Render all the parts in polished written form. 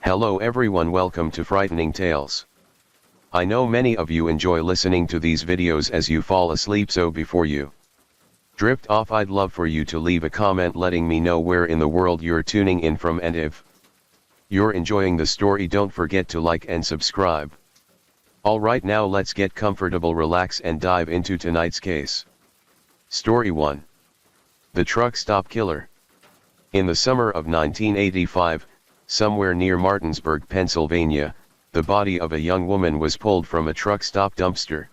Hello everyone, welcome to Frightening Tales. I know many of you enjoy listening to these videos as you fall asleep, so before you drift off, I'd love for you to leave a comment letting me know where in the world you're tuning in from, and if you're enjoying the story, don't forget to like and subscribe. Alright, now let's get comfortable, relax and dive into tonight's case. Story 1. The Truck Stop Killer. In the summer of 1985, somewhere near Martinsburg, Pennsylvania, the body of a young woman was pulled from a truck stop dumpster.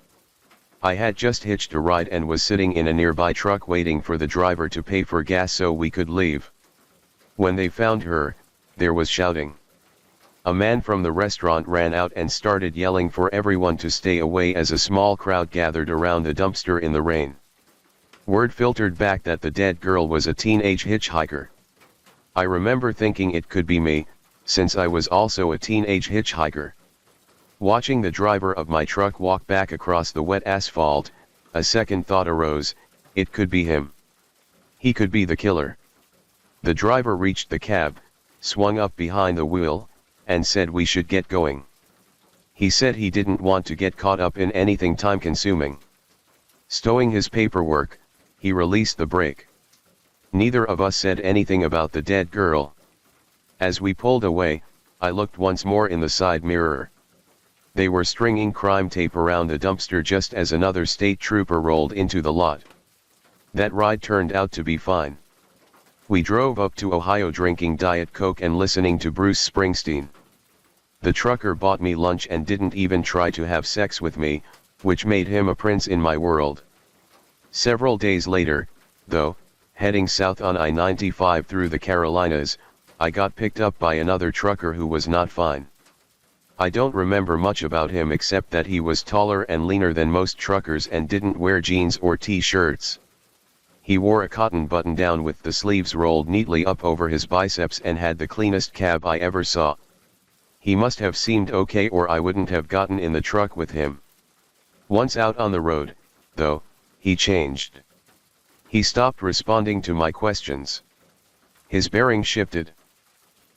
I had just hitched a ride and was sitting in a nearby truck waiting for the driver to pay for gas so we could leave. When they found her, there was shouting. A man from the restaurant ran out and started yelling for everyone to stay away as a small crowd gathered around the dumpster in the rain. Word filtered back that the dead girl was a teenage hitchhiker. I remember thinking it could be me, since I was also a teenage hitchhiker. Watching the driver of my truck walk back across the wet asphalt, a second thought arose: it could be him. He could be the killer. The driver reached the cab, swung up behind the wheel, and said we should get going. He said he didn't want to get caught up in anything time-consuming. Stowing his paperwork, he released the brake. Neither of us said anything about the dead girl. As we pulled away, I looked once more in the side mirror. They were stringing crime tape around the dumpster just as another state trooper rolled into the lot. That ride turned out to be fine. We drove up to Ohio drinking Diet Coke and listening to Bruce Springsteen. The trucker bought me lunch and didn't even try to have sex with me, which made him a prince in my world. Several days later, though, heading south on I-95 through the Carolinas, I got picked up by another trucker who was not fine. I don't remember much about him except that he was taller and leaner than most truckers and didn't wear jeans or t-shirts. He wore a cotton button-down with the sleeves rolled neatly up over his biceps and had the cleanest cab I ever saw. He must have seemed okay, or I wouldn't have gotten in the truck with him. Once out on the road, though, he changed. He stopped responding to my questions. His bearing shifted.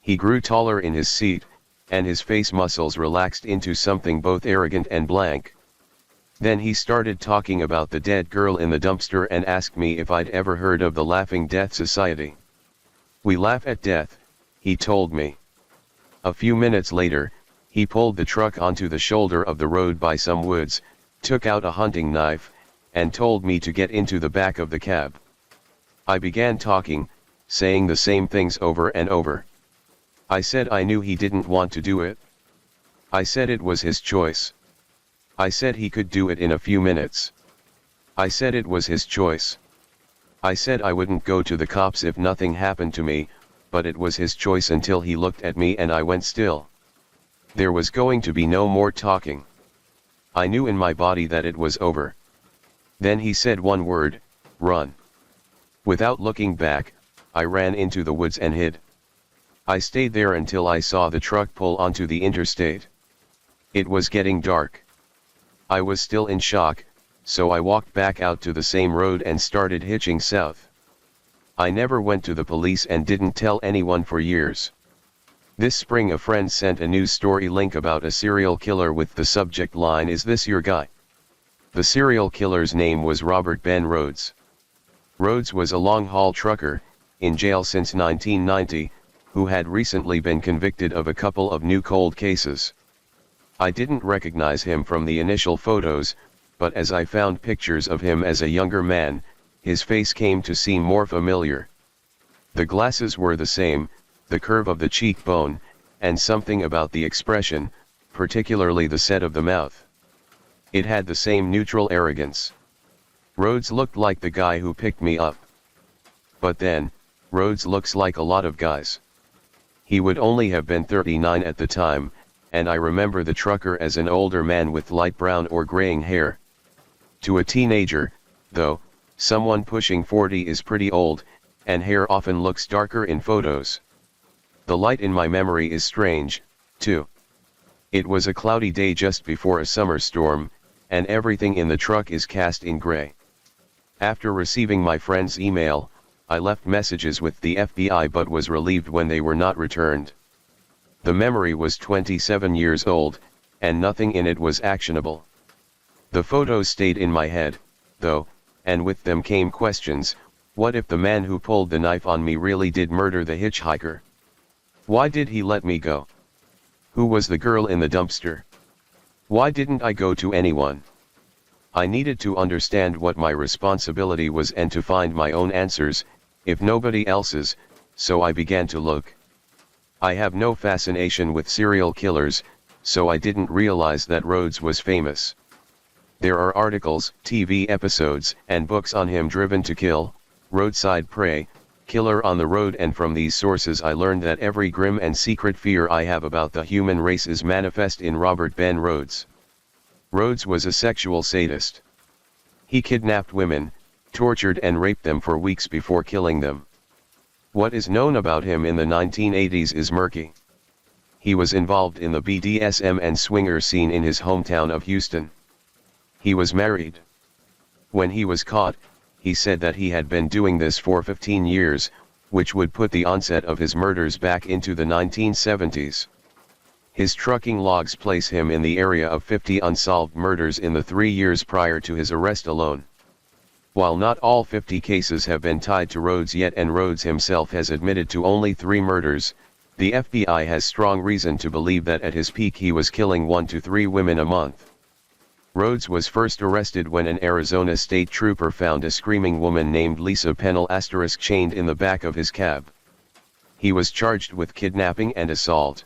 He grew taller in his seat, and his face muscles relaxed into something both arrogant and blank. Then he started talking about the dead girl in the dumpster and asked me if I'd ever heard of the Laughing Death Society. We laugh at death, he told me. A few minutes later, he pulled the truck onto the shoulder of the road by some woods, took out a hunting knife, and told me to get into the back of the cab. I began talking, saying the same things over and over. I said I knew he didn't want to do it. I said it was his choice. I said he could do it in a few minutes. I said it was his choice. I said I wouldn't go to the cops if nothing happened to me, but it was his choice until he looked at me and I went still. There was going to be no more talking. I knew in my body that it was over. Then he said one word: run. Without looking back, I ran into the woods and hid. I stayed there until I saw the truck pull onto the interstate. It was getting dark. I was still in shock, so I walked back out to the same road and started hitching south. I never went to the police and didn't tell anyone for years. This spring a friend sent a news story link about a serial killer with the subject line, "Is this your guy?" The serial killer's name was Robert Ben Rhodes. Rhodes was a long-haul trucker, in jail since 1990, who had recently been convicted of a couple of new cold cases. I didn't recognize him from the initial photos, but as I found pictures of him as a younger man, his face came to seem more familiar. The glasses were the same, the curve of the cheekbone, and something about the expression, particularly the set of the mouth. It had the same neutral arrogance. Rhodes looked like the guy who picked me up. But then, Rhodes looks like a lot of guys. He would only have been 39 at the time, and I remember the trucker as an older man with light brown or graying hair. To a teenager, though, someone pushing 40 is pretty old, and hair often looks darker in photos. The light in my memory is strange, too. It was a cloudy day just before a summer storm, and everything in the truck is cast in gray. After receiving my friend's email, I left messages with the FBI but was relieved when they were not returned. The memory was 27 years old, and nothing in it was actionable. The photos stayed in my head, though, and with them came questions. What if the man who pulled the knife on me really did murder the hitchhiker? Why did he let me go? Who was the girl in the dumpster? Why didn't I go to anyone? I needed to understand what my responsibility was and to find my own answers, if nobody else's, so I began to look. I have no fascination with serial killers, so I didn't realize that Rhodes was famous. There are articles, TV episodes, and books on him. Driven to Kill, Roadside Prey, Killer on the Road, and from these sources I learned that every grim and secret fear I have about the human race is manifest in Robert Ben Rhodes. Rhodes was a sexual sadist. He kidnapped women, tortured and raped them for weeks before killing them. What is known about him in the 1980s is murky. He was involved in the BDSM and swinger scene in his hometown of Houston. He was married. When he was caught, he said that he had been doing this for 15 years, which would put the onset of his murders back into the 1970s. His trucking logs place him in the area of 50 unsolved murders in the 3 years prior to his arrest alone. While not all 50 cases have been tied to Rhodes yet, and Rhodes himself has admitted to only 3 murders, the FBI has strong reason to believe that at his peak he was killing 1 to 3 women a month. Rhodes was first arrested when an Arizona state trooper found a screaming woman named Lisa Pennell * chained in the back of his cab. He was charged with kidnapping and assault.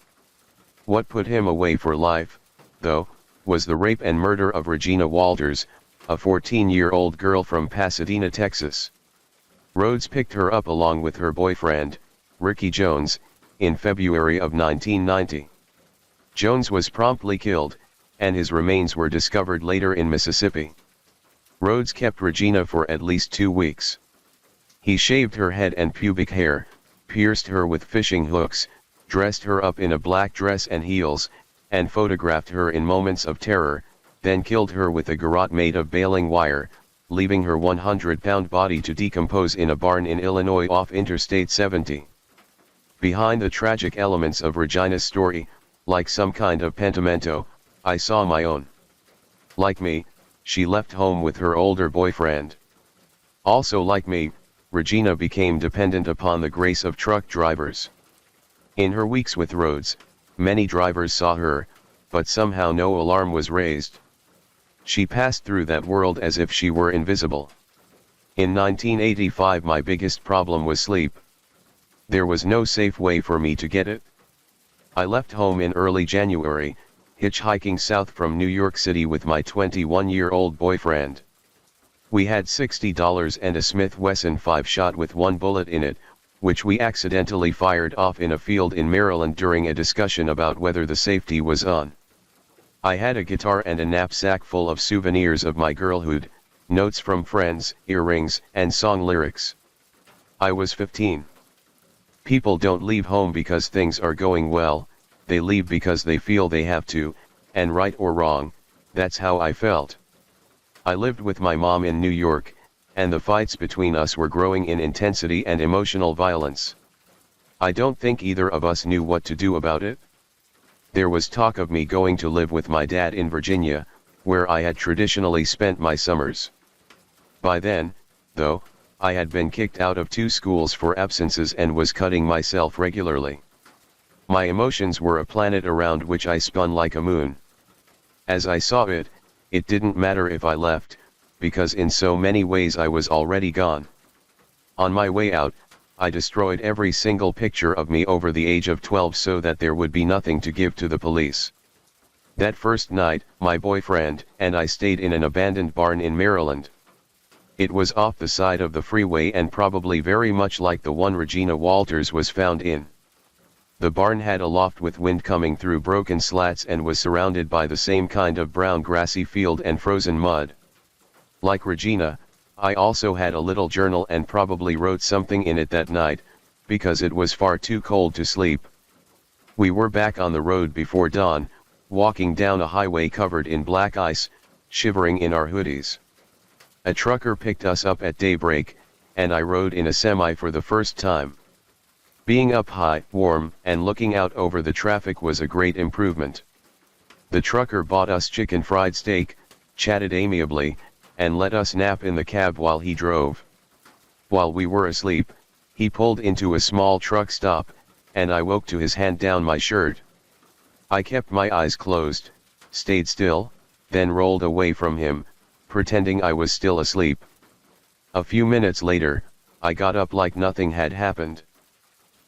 What put him away for life, though, was the rape and murder of Regina Walters, a 14-year-old girl from Pasadena, Texas. Rhodes picked her up along with her boyfriend, Ricky Jones, in February of 1990. Jones was promptly killed, and his remains were discovered later in Mississippi. Rhodes kept Regina for at least 2 weeks. He shaved her head and pubic hair, pierced her with fishing hooks, dressed her up in a black dress and heels, and photographed her in moments of terror, then killed her with a garrote made of baling wire, leaving her 100-pound body to decompose in a barn in Illinois off Interstate 70. Behind the tragic elements of Regina's story, like some kind of pentimento, I saw my own. Like me, she left home with her older boyfriend. Also like me, Regina became dependent upon the grace of truck drivers. In her weeks with Rhodes, many drivers saw her, but somehow no alarm was raised. She passed through that world as if she were invisible. In 1985 my biggest problem was sleep. There was no safe way for me to get it. I left home in early January, hitchhiking south from New York City with my 21-year-old boyfriend. We had $60 and a Smith Wesson 5-shot with 1 bullet in it, which we accidentally fired off in a field in Maryland during a discussion about whether the safety was on. I had a guitar and a knapsack full of souvenirs of my girlhood, notes from friends, earrings, and song lyrics. I was 15. People don't leave home because things are going well, they leave because they feel they have to, and right or wrong, that's how I felt. I lived with my mom in New York, and the fights between us were growing in intensity and emotional violence. I don't think either of us knew what to do about it. There was talk of me going to live with my dad in Virginia, where I had traditionally spent my summers. By then, though, I had been kicked out of 2 schools for absences and was cutting myself regularly. My emotions were a planet around which I spun like a moon. As I saw it, it didn't matter if I left, because in so many ways I was already gone. On my way out, I destroyed every single picture of me over the age of 12 so that there would be nothing to give to the police. That first night, my boyfriend and I stayed in an abandoned barn in Maryland. It was off the side of the freeway and probably very much like the one Regina Walters was found in. The barn had a loft with wind coming through broken slats and was surrounded by the same kind of brown grassy field and frozen mud. Like Regina, I also had a little journal and probably wrote something in it that night, because it was far too cold to sleep. We were back on the road before dawn, walking down a highway covered in black ice, shivering in our hoodies. A trucker picked us up at daybreak, and I rode in a semi for the first time. Being up high, warm, and looking out over the traffic was a great improvement. The trucker bought us chicken fried steak, chatted amiably, and let us nap in the cab while he drove. While we were asleep, he pulled into a small truck stop, and I woke to his hand down my shirt. I kept my eyes closed, stayed still, then rolled away from him, pretending I was still asleep. A few minutes later, I got up like nothing had happened.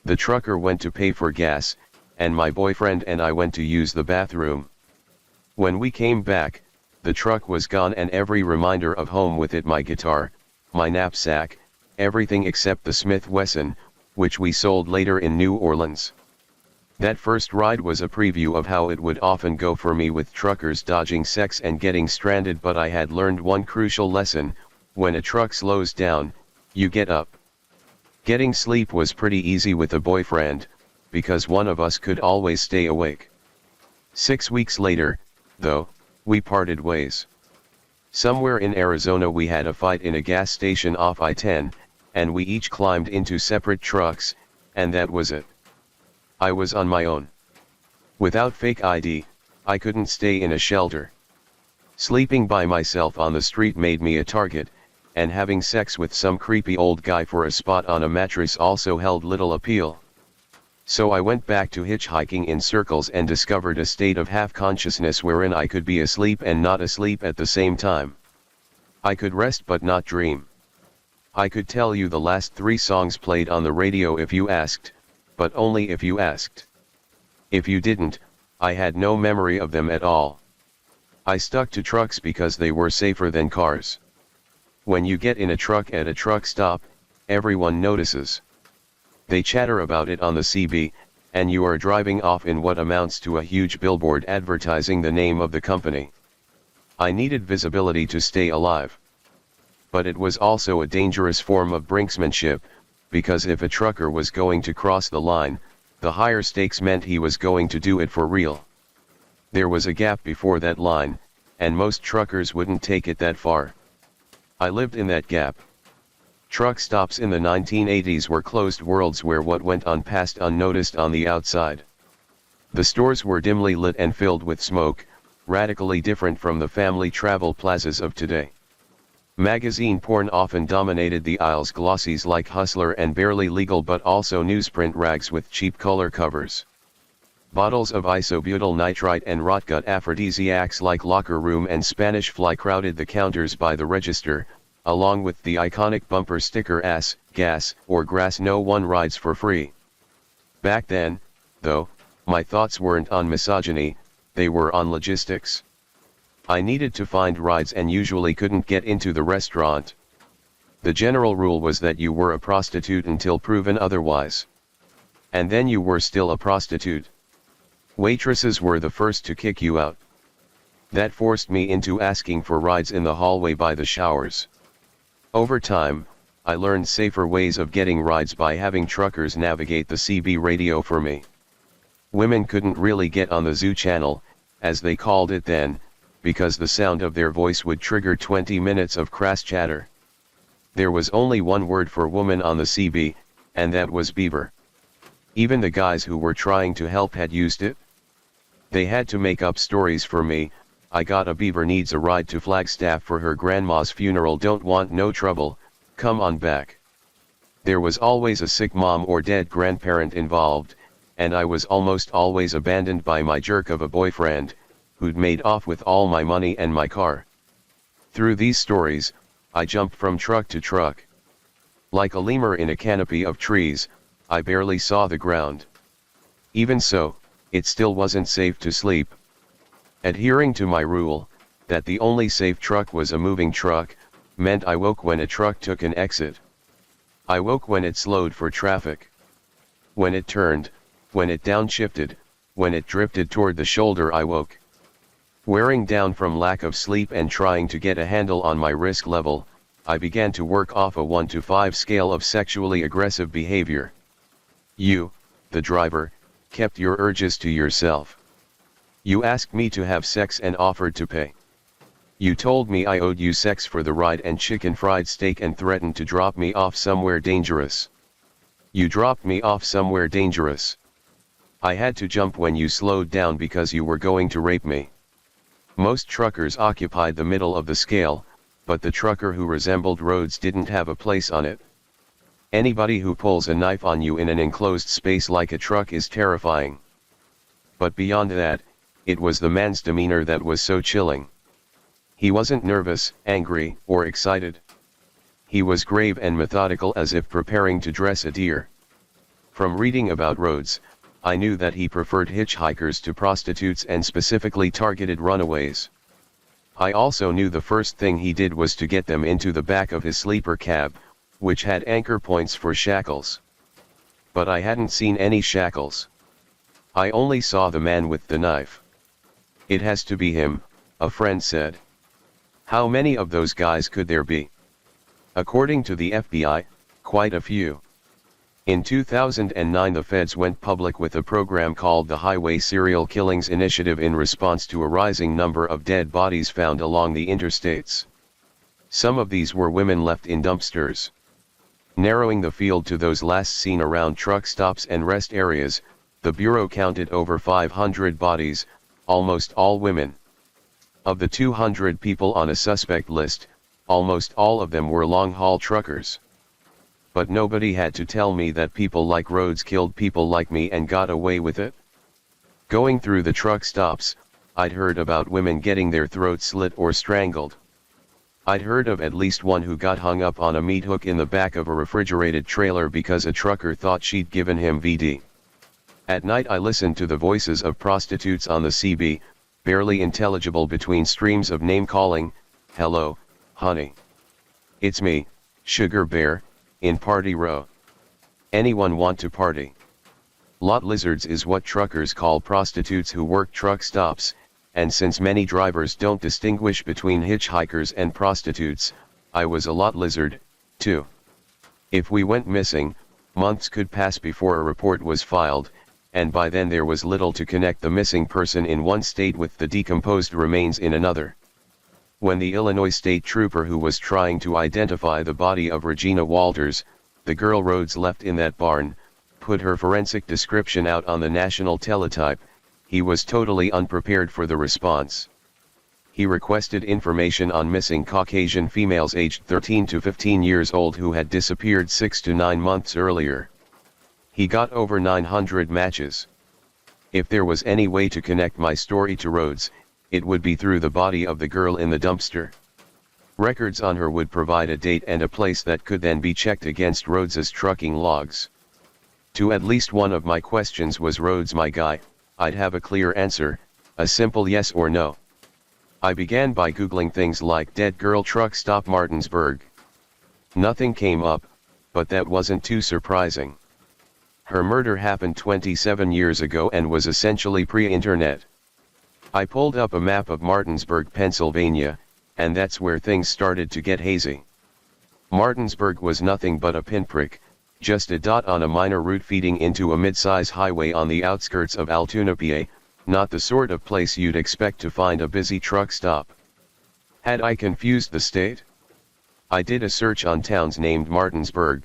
The trucker went to pay for gas, and my boyfriend and I went to use the bathroom. When we came back, the truck was gone and every reminder of home with it: my guitar, my knapsack, everything except the Smith & Wesson, which we sold later in New Orleans. That first ride was a preview of how it would often go for me with truckers dodging sex and getting stranded, but I had learned one crucial lesson: when a truck slows down, you get up. Getting sleep was pretty easy with a boyfriend, because one of us could always stay awake. 6 weeks later, though, we parted ways. Somewhere in Arizona we had a fight in a gas station off I-10, and we each climbed into separate trucks, and that was it. I was on my own. Without fake ID, I couldn't stay in a shelter. Sleeping by myself on the street made me a target, and having sex with some creepy old guy for a spot on a mattress also held little appeal. So I went back to hitchhiking in circles and discovered a state of half-consciousness wherein I could be asleep and not asleep at the same time. I could rest but not dream. I could tell you the last 3 songs played on the radio if you asked, but only if you asked. If you didn't, I had no memory of them at all. I stuck to trucks because they were safer than cars. When you get in a truck at a truck stop, everyone notices. They chatter about it on the CB, and you are driving off in what amounts to a huge billboard advertising the name of the company. I needed visibility to stay alive. But it was also a dangerous form of brinksmanship, because if a trucker was going to cross the line, the higher stakes meant he was going to do it for real. There was a gap before that line, and most truckers wouldn't take it that far. I lived in that gap. Truck stops in the 1980s were closed worlds where what went on passed unnoticed on the outside. The stores were dimly lit and filled with smoke, radically different from the family travel plazas of today. Magazine porn often dominated the aisles, glossies like Hustler and Barely Legal, but also newsprint rags with cheap color covers. Bottles of isobutyl nitrite and rotgut aphrodisiacs like Locker Room and Spanish Fly crowded the counters by the register, along with the iconic bumper sticker "Ass, Gas, or Grass no one rides for free." Back then, though, my thoughts weren't on misogyny, they were on logistics. I needed to find rides and usually couldn't get into the restaurant. The general rule was that you were a prostitute until proven otherwise. And then you were still a prostitute. Waitresses were the first to kick you out. That forced me into asking for rides in the hallway by the showers. Over time, I learned safer ways of getting rides by having truckers navigate the CB radio for me. Women couldn't really get on the zoo channel, as they called it then, because the sound of their voice would trigger 20 minutes of crass chatter. There was only one word for woman on the CB, and that was beaver. Even the guys who were trying to help had used it. They had to make up stories for me. I got a beaver needs a ride to Flagstaff for her grandma's funeral, don't want no trouble, come on back. There was always a sick mom or dead grandparent involved, and I was almost always abandoned by my jerk of a boyfriend, who'd made off with all my money and my car. Through these stories, I jumped from truck to truck. Like a lemur in a canopy of trees, I barely saw the ground. Even so, it still wasn't safe to sleep. Adhering to my rule, that the only safe truck was a moving truck, meant I woke when a truck took an exit. I woke when it slowed for traffic. When it turned, when it downshifted, when it drifted toward the shoulder, I woke. Wearing down from lack of sleep and trying to get a handle on my risk level, I began to work off a 1 to 5 scale of sexually aggressive behavior. You, the driver, kept your urges to yourself. You asked me to have sex and offered to pay. You told me I owed you sex for the ride and chicken fried steak and threatened to drop me off somewhere dangerous. You dropped me off somewhere dangerous. I had to jump when you slowed down because you were going to rape me. Most truckers occupied the middle of the scale, but the trucker who resembled Rhodes didn't have a place on it. Anybody who pulls a knife on you in an enclosed space like a truck is terrifying. But beyond that, it was the man's demeanor that was so chilling. He wasn't nervous, angry, or excited. He was grave and methodical, as if preparing to dress a deer. From reading about Rhodes, I knew that he preferred hitchhikers to prostitutes and specifically targeted runaways. I also knew the first thing he did was to get them into the back of his sleeper cab, which had anchor points for shackles. But I hadn't seen any shackles. I only saw the man with the knife. It has to be him, a friend said. How many of those guys could there be? According to the FBI, quite a few. In 2009 the feds went public with a program called the Highway Serial Killings Initiative in response to a rising number of dead bodies found along the interstates. Some of these were women left in dumpsters. Narrowing the field to those last seen around truck stops and rest areas, the Bureau counted over 500 bodies, almost all women. Of the 200 people on a suspect list, almost all of them were long-haul truckers. But nobody had to tell me that people like Rhodes killed people like me and got away with it. Going through the truck stops, I'd heard about women getting their throats slit or strangled. I'd heard of at least one who got hung up on a meat hook in the back of a refrigerated trailer because a trucker thought she'd given him VD. At night I listened to the voices of prostitutes on the CB, barely intelligible between streams of name-calling. Hello, honey. It's me, Sugar Bear, in Party Row. Anyone want to party? Lot lizards is what truckers call prostitutes who work truck stops, and since many drivers don't distinguish between hitchhikers and prostitutes, I was a lot lizard, too. If we went missing, months could pass before a report was filed, and by then there was little to connect the missing person in one state with the decomposed remains in another. When the Illinois state trooper who was trying to identify the body of Regina Walters, the girl Rhodes left in that barn, put her forensic description out on the national teletype, he was totally unprepared for the response. He requested information on missing Caucasian females aged 13 to 15 years old who had disappeared 6 to 9 months earlier. He got over 900 matches. If there was any way to connect my story to Rhodes, it would be through the body of the girl in the dumpster. Records on her would provide a date and a place that could then be checked against Rhodes's trucking logs. To at least one of my questions, was Rhodes my guy, I'd have a clear answer, a simple yes or no. I began by Googling things like dead girl truck stop Martinsburg. Nothing came up, but that wasn't too surprising. Her murder happened 27 years ago and was essentially pre-internet. I pulled up a map of Martinsburg, Pennsylvania, and that's where things started to get hazy. Martinsburg was nothing but a pinprick, just a dot on a minor route feeding into a mid-size highway on the outskirts of Altoona, PA, not the sort of place you'd expect to find a busy truck stop. Had I confused the state? I did a search on towns named Martinsburg.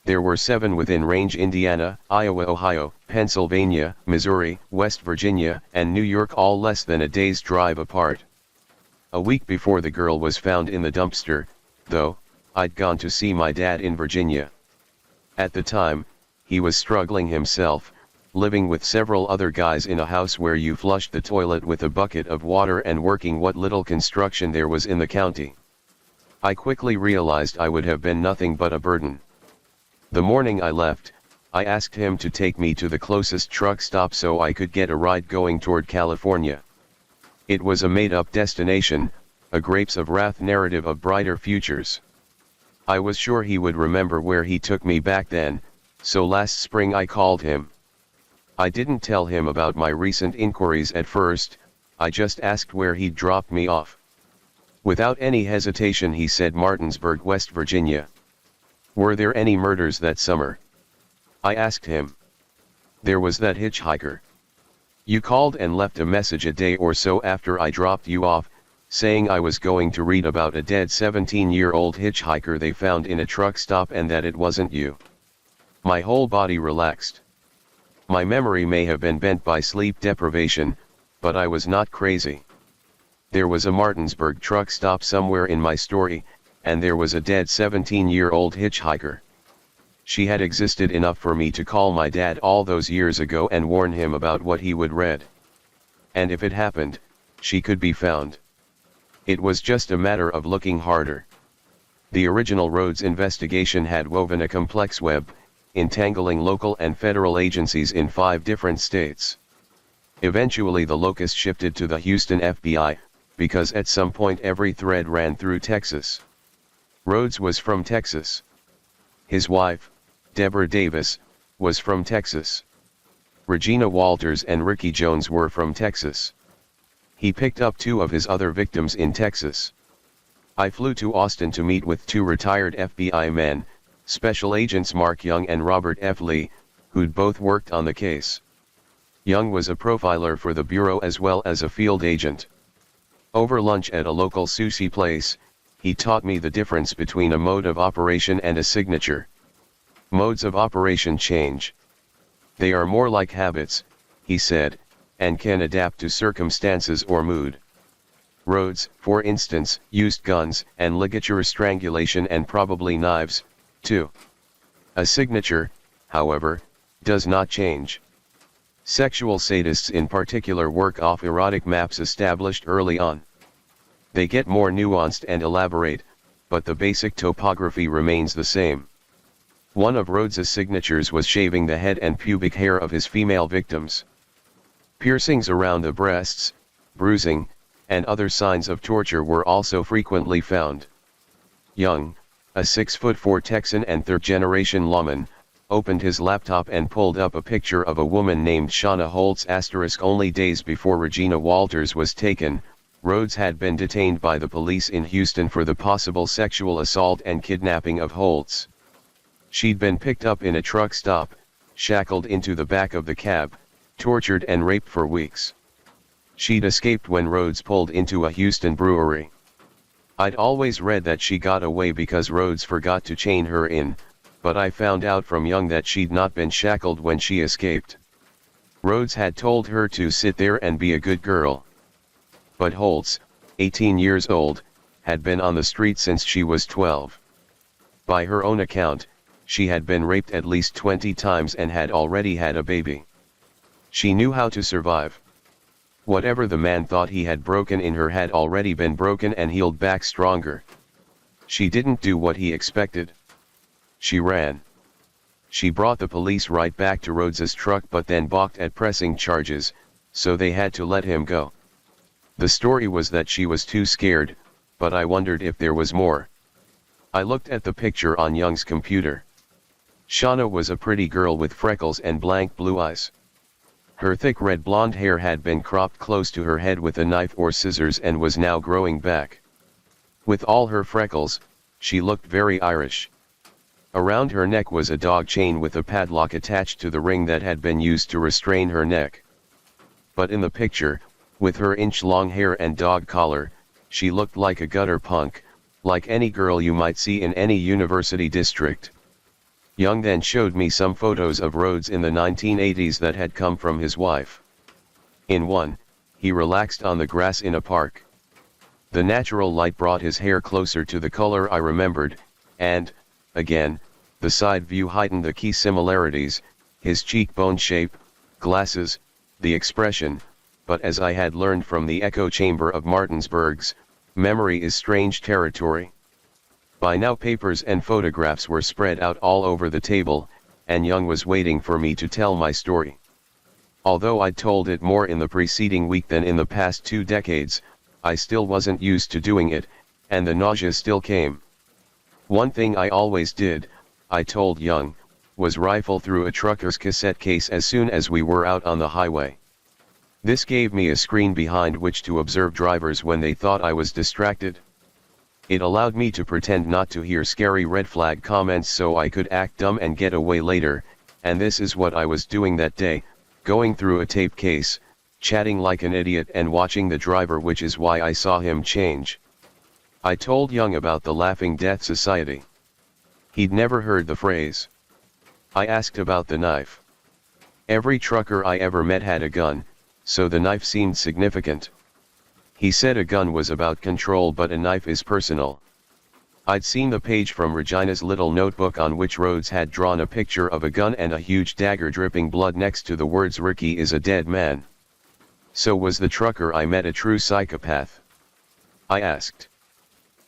There were 7 within range: Indiana, Iowa, Ohio, Pennsylvania, Missouri, West Virginia, and New York, all less than a day's drive apart. A week before the girl was found in the dumpster, though, I'd gone to see my dad in Virginia. At the time, he was struggling himself, living with several other guys in a house where you flushed the toilet with a bucket of water and working what little construction there was in the county. I quickly realized I would have been nothing but a burden. The morning I left, I asked him to take me to the closest truck stop so I could get a ride going toward California. It was a made-up destination, a Grapes of Wrath narrative of brighter futures. I was sure he would remember where he took me back then, so last spring I called him. I didn't tell him about my recent inquiries at first, I just asked where he'd dropped me off. Without any hesitation he said Martinsburg, West Virginia. Were there any murders that summer? I asked him. There was that hitchhiker. You called and left a message a day or so after I dropped you off, saying I was going to read about a dead 17-year-old hitchhiker they found in a truck stop and that it wasn't you. My whole body relaxed. My memory may have been bent by sleep deprivation, but I was not crazy. There was a Martinsburg truck stop somewhere in my story, and there was a dead 17-year-old hitchhiker. She had existed enough for me to call my dad all those years ago and warn him about what he would read. And if it happened, she could be found. It was just a matter of looking harder. The original Rhodes investigation had woven a complex web, entangling local and federal agencies in 5 different states. Eventually the locus shifted to the Houston FBI, because at some point every thread ran through Texas. Rhodes was from Texas. His wife, Deborah Davis, was from Texas. Regina Walters and Ricky Jones were from Texas. He picked up 2 of his other victims in Texas. I flew to Austin to meet with 2 retired FBI men, Special Agents Mark Young and Robert F. Lee, who'd both worked on the case. Young was a profiler for the Bureau as well as a field agent. Over lunch at a local sushi place, he taught me the difference between a mode of operation and a signature. Modes of operation change. They are more like habits, he said, and can adapt to circumstances or mood. Rhodes, for instance, used guns and ligature strangulation and probably knives, too. A signature, however, does not change. Sexual sadists in particular work off erotic maps established early on. They get more nuanced and elaborate, but the basic topography remains the same. One of Rhodes's signatures was shaving the head and pubic hair of his female victims. Piercings around the breasts, bruising, and other signs of torture were also frequently found. Young, a 6'4" Texan and third-generation lawman, opened his laptop and pulled up a picture of a woman named Shauna Holtz. Only days before Regina Walters was taken, Rhodes had been detained by the police in Houston for the possible sexual assault and kidnapping of Holtz. She'd been picked up in a truck stop, shackled into the back of the cab, tortured and raped for weeks. She'd escaped when Rhodes pulled into a Houston brewery. I'd always read that she got away because Rhodes forgot to chain her in, but I found out from Young that she'd not been shackled when she escaped. Rhodes had told her to sit there and be a good girl. But Holtz, 18 years old, had been on the street since she was 12. By her own account, she had been raped at least 20 times and had already had a baby. She knew how to survive. Whatever the man thought he had broken in her had already been broken and healed back stronger. She didn't do what he expected. She ran. She brought the police right back to Rhodes's truck but then balked at pressing charges, so they had to let him go. The story was that she was too scared, but I wondered if there was more. I looked at the picture on Young's computer. Shauna was a pretty girl with freckles and blank blue eyes. Her thick red blonde hair had been cropped close to her head with a knife or scissors and was now growing back. With all her freckles, she looked very Irish. Around her neck was a dog chain with a padlock attached to the ring that had been used to restrain her neck. But in the picture, with her inch-long hair and dog collar, she looked like a gutter punk, like any girl you might see in any university district. Young then showed me some photos of Rhodes in the 1980s that had come from his wife. In one, he relaxed on the grass in a park. The natural light brought his hair closer to the color I remembered, and, again, the side view heightened the key similarities, his cheekbone shape, glasses, the expression, but as I had learned from the echo chamber of Martinsburg's, memory is strange territory. By now papers and photographs were spread out all over the table, and Young was waiting for me to tell my story. Although I'd told it more in the preceding week than in the past 2 decades, I still wasn't used to doing it, and the nausea still came. One thing I always did, I told Young, was rifle through a trucker's cassette case as soon as we were out on the highway. This gave me a screen behind which to observe drivers when they thought I was distracted. It allowed me to pretend not to hear scary red flag comments so I could act dumb and get away later, and this is what I was doing that day, going through a tape case, chatting like an idiot and watching the driver, which is why I saw him change. I told Young about the Laughing Death Society. He'd never heard the phrase. I asked about the knife. Every trucker I ever met had a gun, so the knife seemed significant. He said a gun was about control but a knife is personal. I'd seen the page from Regina's little notebook on which Rhodes had drawn a picture of a gun and a huge dagger dripping blood next to the words "Ricky is a dead man." So was the trucker I met a true psychopath? I asked.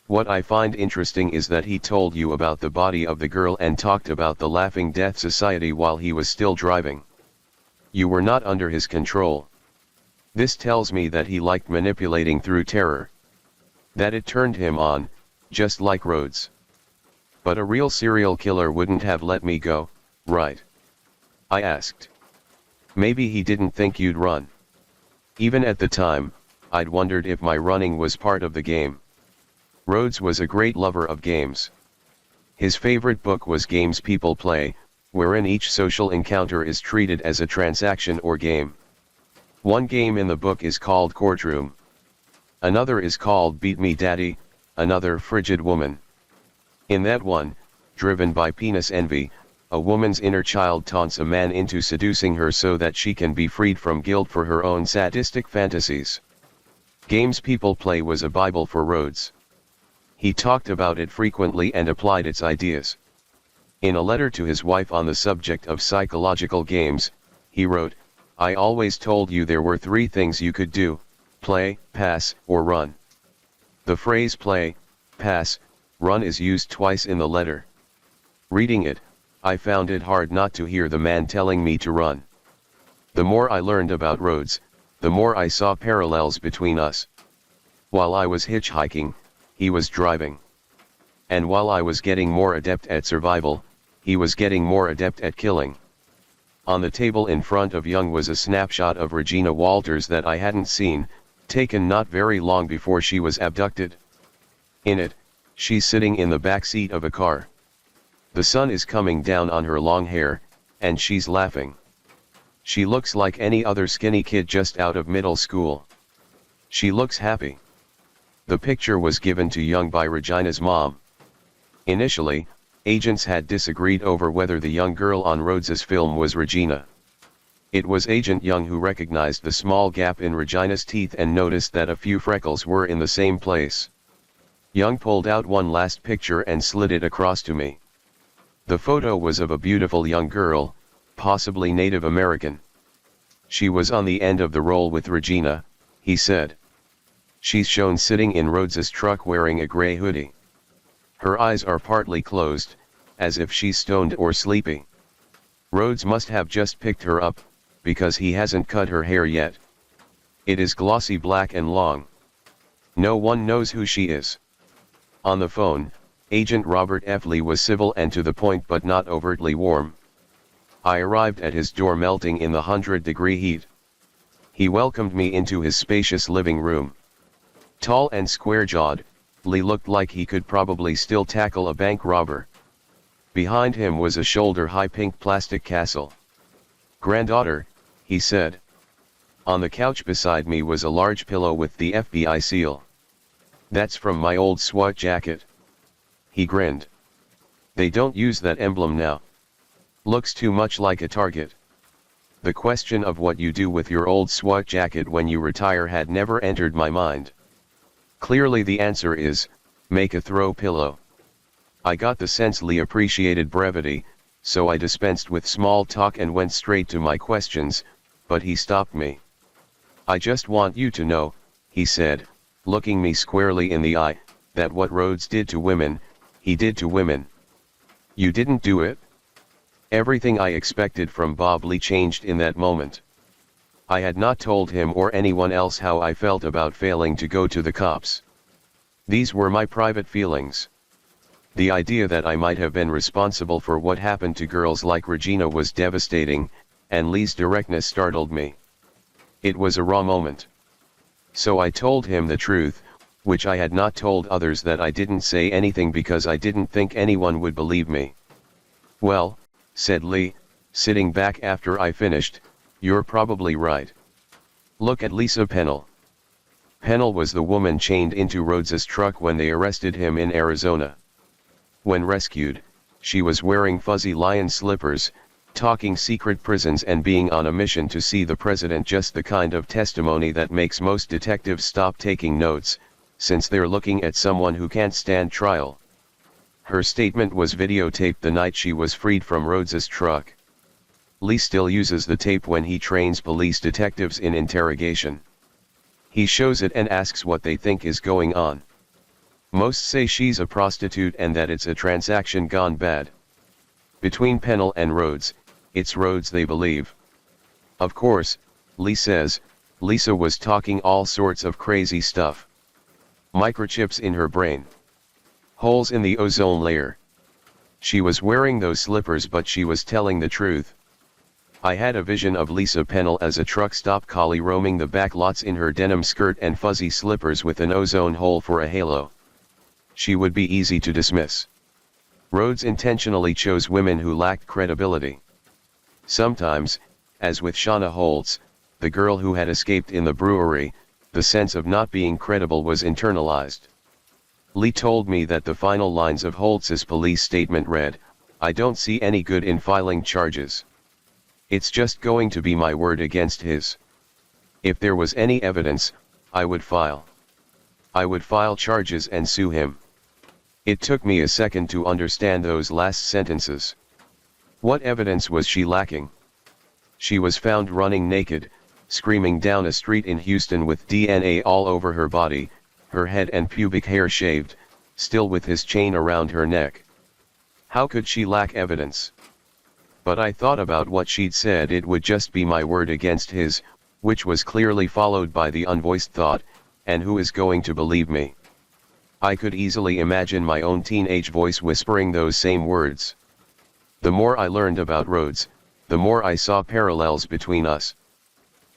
What I find interesting is that he told you about the body of the girl and talked about the Laughing Death Society while he was still driving. You were not under his control. This tells me that he liked manipulating through terror. That it turned him on, just like Rhodes. But a real serial killer wouldn't have let me go, right? I asked. Maybe he didn't think you'd run. Even at the time, I'd wondered if my running was part of the game. Rhodes was a great lover of games. His favorite book was Games People Play, wherein each social encounter is treated as a transaction or game. One game in the book is called Courtroom. Another is called Beat Me Daddy, another Frigid Woman. In that one, driven by penis envy, a woman's inner child taunts a man into seducing her so that she can be freed from guilt for her own sadistic fantasies. Games People Play was a Bible for Rhodes. He talked about it frequently and applied its ideas. In a letter to his wife on the subject of psychological games, he wrote, "I always told you there were 3 things you could do: play, pass, or run." The phrase play, pass, run is used twice in the letter. Reading it, I found it hard not to hear the man telling me to run. The more I learned about Rhodes, the more I saw parallels between us. While I was hitchhiking, he was driving. And while I was getting more adept at survival, he was getting more adept at killing. On the table in front of Young was a snapshot of Regina Walters that I hadn't seen, taken not very long before she was abducted. In it, she's sitting in the back seat of a car. The sun is coming down on her long hair, and she's laughing. She looks like any other skinny kid just out of middle school. She looks happy. The picture was given to Young by Regina's mom. Initially, agents had disagreed over whether the young girl on Rhodes's film was Regina. It was Agent Young who recognized the small gap in Regina's teeth and noticed that a few freckles were in the same place. Young pulled out one last picture and slid it across to me. The photo was of a beautiful young girl, possibly Native American. She was on the end of the roll with Regina, he said. She's shown sitting in Rhodes's truck wearing a gray hoodie. Her eyes are partly closed, as if she's stoned or sleepy. Rhodes must have just picked her up, because he hasn't cut her hair yet. It is glossy black and long. No one knows who she is. On the phone, Agent Robert F. Lee was civil and to the point but not overtly warm. I arrived at his door melting in the 100-degree heat. He welcomed me into his spacious living room. Tall and square-jawed, Lee looked like he could probably still tackle a bank robber. Behind him was a shoulder-high pink plastic castle. "Granddaughter," he said. On the couch beside me was a large pillow with the FBI seal. "That's from my old SWAT jacket." He grinned. "They don't use that emblem now. Looks too much like a target." The question of what you do with your old SWAT jacket when you retire had never entered my mind. Clearly the answer is, make a throw pillow. I got the sense Lee appreciated brevity, so I dispensed with small talk and went straight to my questions, but he stopped me. "I just want you to know," he said, looking me squarely in the eye, "that what Rhodes did to women, he did to women. You didn't do it?" Everything I expected from Bob Lee changed in that moment. I had not told him or anyone else how I felt about failing to go to the cops. These were my private feelings. The idea that I might have been responsible for what happened to girls like Regina was devastating, and Lee's directness startled me. It was a raw moment. So I told him the truth, which I had not told others, that I didn't say anything because I didn't think anyone would believe me. "Well," said Lee, sitting back after I finished, "you're probably right. Look at Lisa Pennell." Pennell was the woman chained into Rhodes's truck when they arrested him in Arizona. When rescued, She was wearing fuzzy lion slippers, talking secret prisons and being on a mission to see the president, just the kind of testimony that makes most detectives stop taking notes, since they're looking at someone who can't stand trial. Her statement was videotaped the night she was freed from Rhodes's truck. Lee still uses the tape when he trains police detectives in interrogation. He shows it and asks what they think is going on. Most say she's a prostitute and that it's a transaction gone bad. Between Pennell and Rhodes, it's Rhodes they believe. Of course, Lee says, Lisa was talking all sorts of crazy stuff. Microchips in her brain. Holes in the ozone layer. She was wearing those slippers, but she was telling the truth. I had a vision of Lisa Pennell as a truck stop collie roaming the back lots in her denim skirt and fuzzy slippers with an ozone hole for a halo. She would be easy to dismiss. Rhodes intentionally chose women who lacked credibility. Sometimes, as with Shauna Holtz, the girl who had escaped in the brewery, the sense of not being credible was internalized. Lee told me that the final lines of Holtz's police statement read, "I don't see any good in filing charges. It's just going to be my word against his. If there was any evidence, I would file. I would file charges and sue him." It took me a second to understand those last sentences. What evidence was she lacking? She was found running naked, screaming down a street in Houston with DNA all over her body, her head and pubic hair shaved, still with his chain around her neck. How could she lack evidence? But I thought about what she'd said, it would just be my word against his, which was clearly followed by the unvoiced thought, and who is going to believe me? I could easily imagine my own teenage voice whispering those same words. The more I learned about Rhodes, the more I saw parallels between us.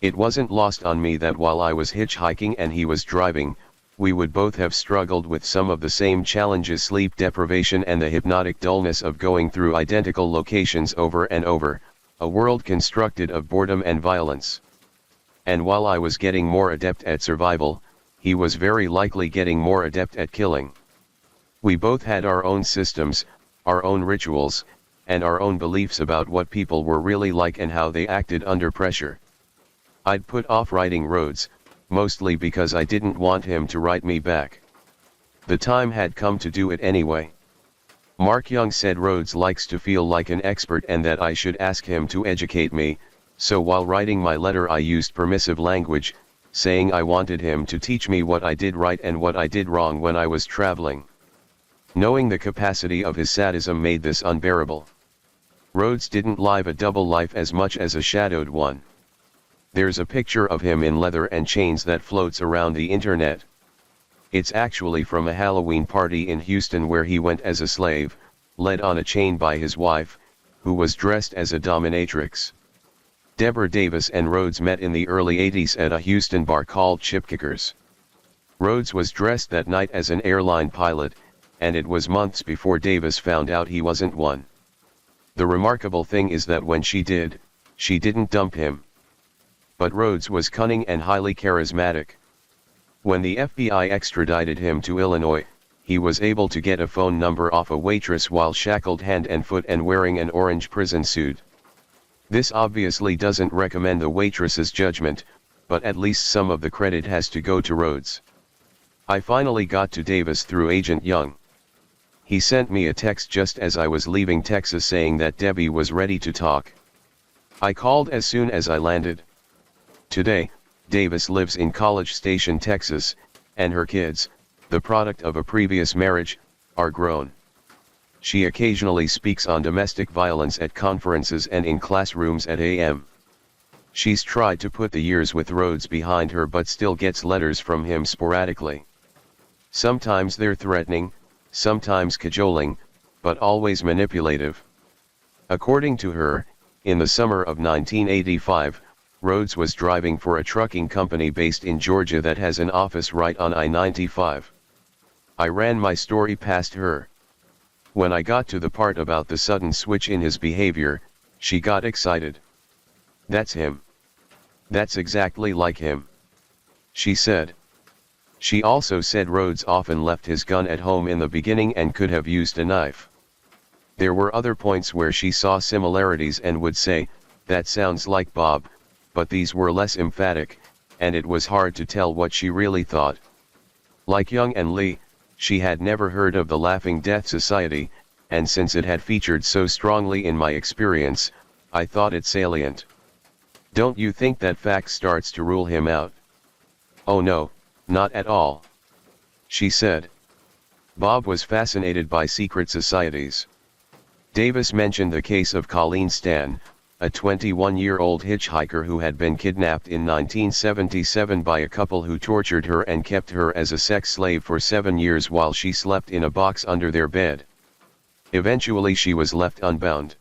It wasn't lost on me that while I was hitchhiking and he was driving, we would both have struggled with some of the same challenges: sleep deprivation and the hypnotic dullness of going through identical locations over and over, a world constructed of boredom and violence. And while I was getting more adept at survival, he was very likely getting more adept at killing. We both had our own systems, our own rituals, and our own beliefs about what people were really like and how they acted under pressure. I'd put off writing Rhodes, mostly because I didn't want him to write me back. The time had come to do it anyway. Mark Young said Rhodes likes to feel like an expert and that I should ask him to educate me, so while writing my letter I used permissive language, saying I wanted him to teach me what I did right and what I did wrong when I was traveling. Knowing the capacity of his sadism made this unbearable. Rhodes didn't live a double life as much as a shadowed one. There's a picture of him in leather and chains that floats around the internet. It's actually from a Halloween party in Houston where he went as a slave, led on a chain by his wife, who was dressed as a dominatrix. Deborah Davis and Rhodes met in the early 80s at a Houston bar called Chip Kickers. Rhodes was dressed that night as an airline pilot, and it was months before Davis found out he wasn't one. The remarkable thing is that when she did, she didn't dump him. But Rhodes was cunning and highly charismatic. When the FBI extradited him to Illinois, he was able to get a phone number off a waitress while shackled hand and foot and wearing an orange prison suit. This obviously doesn't recommend the waitress's judgment, but at least some of the credit has to go to Rhodes. I finally got to Davis through Agent Young. He sent me a text just as I was leaving Texas saying that Debbie was ready to talk. I called as soon as I landed. Today, Davis lives in College Station, Texas, and her kids, the product of a previous marriage, are grown. She occasionally speaks on domestic violence at conferences and in classrooms at AM. She's tried to put the years with Rhodes behind her but still gets letters from him sporadically. Sometimes they're threatening, sometimes cajoling, but always manipulative. According to her, in the summer of 1985, Rhodes was driving for a trucking company based in Georgia that has an office right on I-95. I ran my story past her. When I got to the part about the sudden switch in his behavior, she got excited. "That's him. That's exactly like him," she said. She also said Rhodes often left his gun at home in the beginning and could have used a knife. There were other points where she saw similarities and would say, "That sounds like Bob," but these were less emphatic, and it was hard to tell what she really thought. Like Young and Lee, she had never heard of the Laughing Death Society, and since it had featured so strongly in my experience, I thought it salient. "Don't you think that fact starts to rule him out?" "Oh no, not at all," she said. Bob was fascinated by secret societies. Davis mentioned the case of Colleen Stan, a 21-year-old hitchhiker who had been kidnapped in 1977 by a couple who tortured her and kept her as a sex slave for 7 years while she slept in a box under their bed. Eventually she was left unbound.